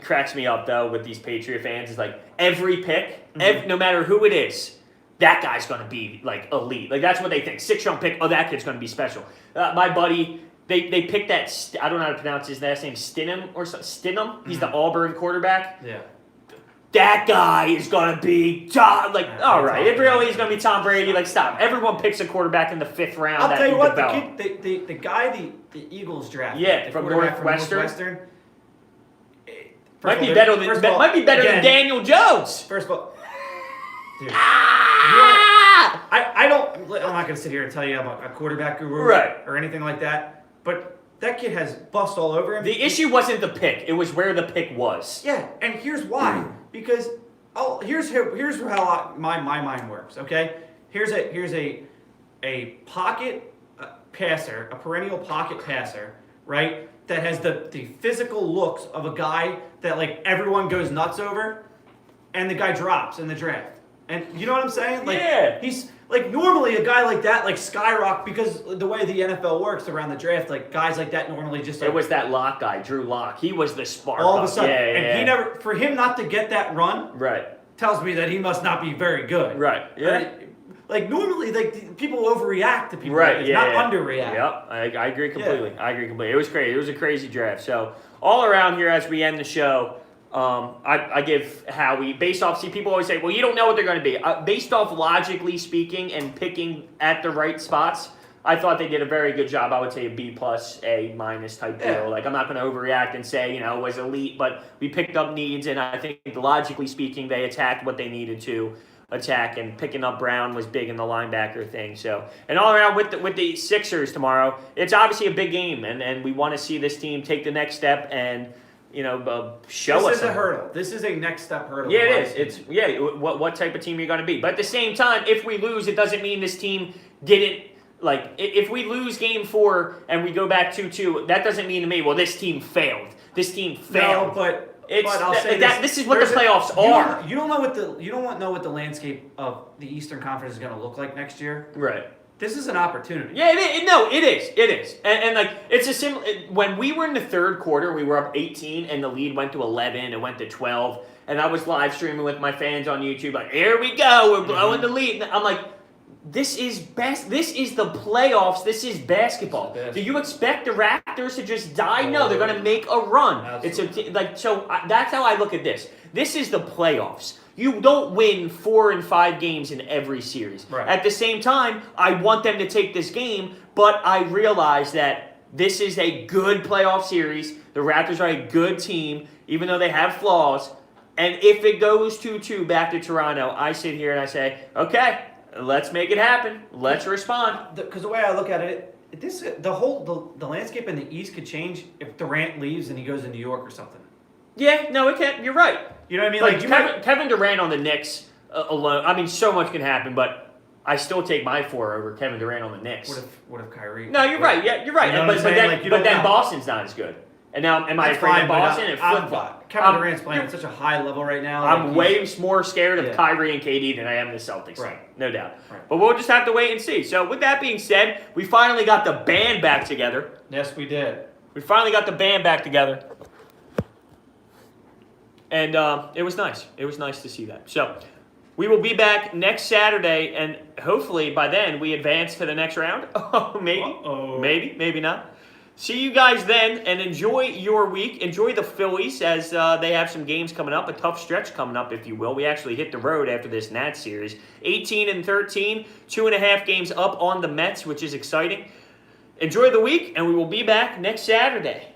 cracks me up, though, with these Patriot fans is, every pick, no matter who it is, that guy's going to be, elite. That's what they think. 6th-round pick, that kid's going to be special. My buddy, they picked that, I don't know how to pronounce his last name, Stidham or something. Stidham? He's the Auburn quarterback. Yeah. That guy is going to be all right. It really is going to be Tom Brady. Stop. Everyone picks a quarterback in the 5th round. I'll tell you what, the guy the Eagles drafted. Yeah, from Northwestern. Might be better than Daniel Jones. First of all, dude, I'm not going to sit here and tell you I'm a quarterback guru or anything like that, but that kid has bust all over him. The issue wasn't the pick; it was where the pick was. Yeah, and here's why. Because here's how my mind works. Okay, here's a pocket passer, a perennial pocket passer, right? That has the physical looks of a guy that like everyone goes nuts over, and the guy drops in the draft. And you know what I'm saying? Like, Yeah. He's like normally a guy like that like skyrocket because the way the NFL works around the draft, like guys like that normally just like, It was that Lock guy, Drew Lock. He was the spark. all of a sudden, Yeah. he never for him not to get that run Right. tells me that he must not be very good. Right. Yeah. Like normally, like people overreact to people. Right, Like yeah, not yeah. underreact. Yep, I agree completely. I agree completely. It was crazy. It was a crazy draft. So all around here, as we end the show, I give Howie, based off, see, people always say, well, you don't know what they're going to be. Based off logically speaking and picking at the right spots, I thought they did a very good job. I would say a B+, A- type deal. Yeah. Like, I'm not going to overreact and say, it was elite, but we picked up needs, and I think logically speaking, they attacked what they needed to attack, and picking up Brown was big in the linebacker thing. So, and all around with the Sixers tomorrow, it's obviously a big game, and we want to see this team take the next step and show us. This is a hurdle. This is a next step hurdle. Yeah, it is. It's what type of team you're going to be. But at the same time, if we lose, it doesn't mean this team didn't. Like, if we lose game 4 and we go back 2-2, that doesn't mean to me, well, this team failed. This team failed. No, but It's I'll say this is what the playoffs are. You don't know what the landscape of the Eastern Conference is going to look like next year. Right. This is an opportunity. Yeah, it is. And like, it's a similar. When we were in the third quarter, we were up 18, and the lead went to 11, and went to 12. And I was live streaming with my fans on YouTube, like, here we go, we're blowing the lead. And I'm like, this is This is the playoffs. This is basketball. Do you expect the Raptors to just die? No, they're going to make a run. Absolutely. That's how I look at this. This is the playoffs. You don't win 4 and 5 games in every series. Right. At the same time, I want them to take this game, but I realize that this is a good playoff series. The Raptors are a good team, even though they have flaws. And if it goes 2-2 back to Toronto, I sit here and I say, okay, let's make it happen. Let's respond. Because the way I look at it, the landscape in the East could change if Durant leaves and he goes to New York or something. Yeah, no, it can't. You're right. You know what I mean? Like Kevin Durant on the Knicks alone. I mean, so much can happen, but I still take my 4 over Kevin Durant on the Knicks. What if Kyrie? No, you're right. Yeah, you're right. You know what I'm saying? But then Boston's not as good. And now, am I afraid of Boston? And flip-flop. Kevin Durant's playing at such a high level right now. I'm way more scared of Kyrie and KD than I am the Celtics. Right. No doubt. Right. But we'll just have to wait and see. So with that being said, we finally got the band back together. Yes, we did. We finally got the band back together. And it was nice. It was nice to see that. So we will be back next Saturday, and hopefully by then we advance to the next round. Oh, maybe. Uh-oh. Maybe not. See you guys then, and enjoy your week. Enjoy the Phillies as they have some games coming up, a tough stretch coming up, if you will. We actually hit the road after this Nats series. 18-13, 2.5 games up on the Mets, which is exciting. Enjoy the week, and we will be back next Saturday.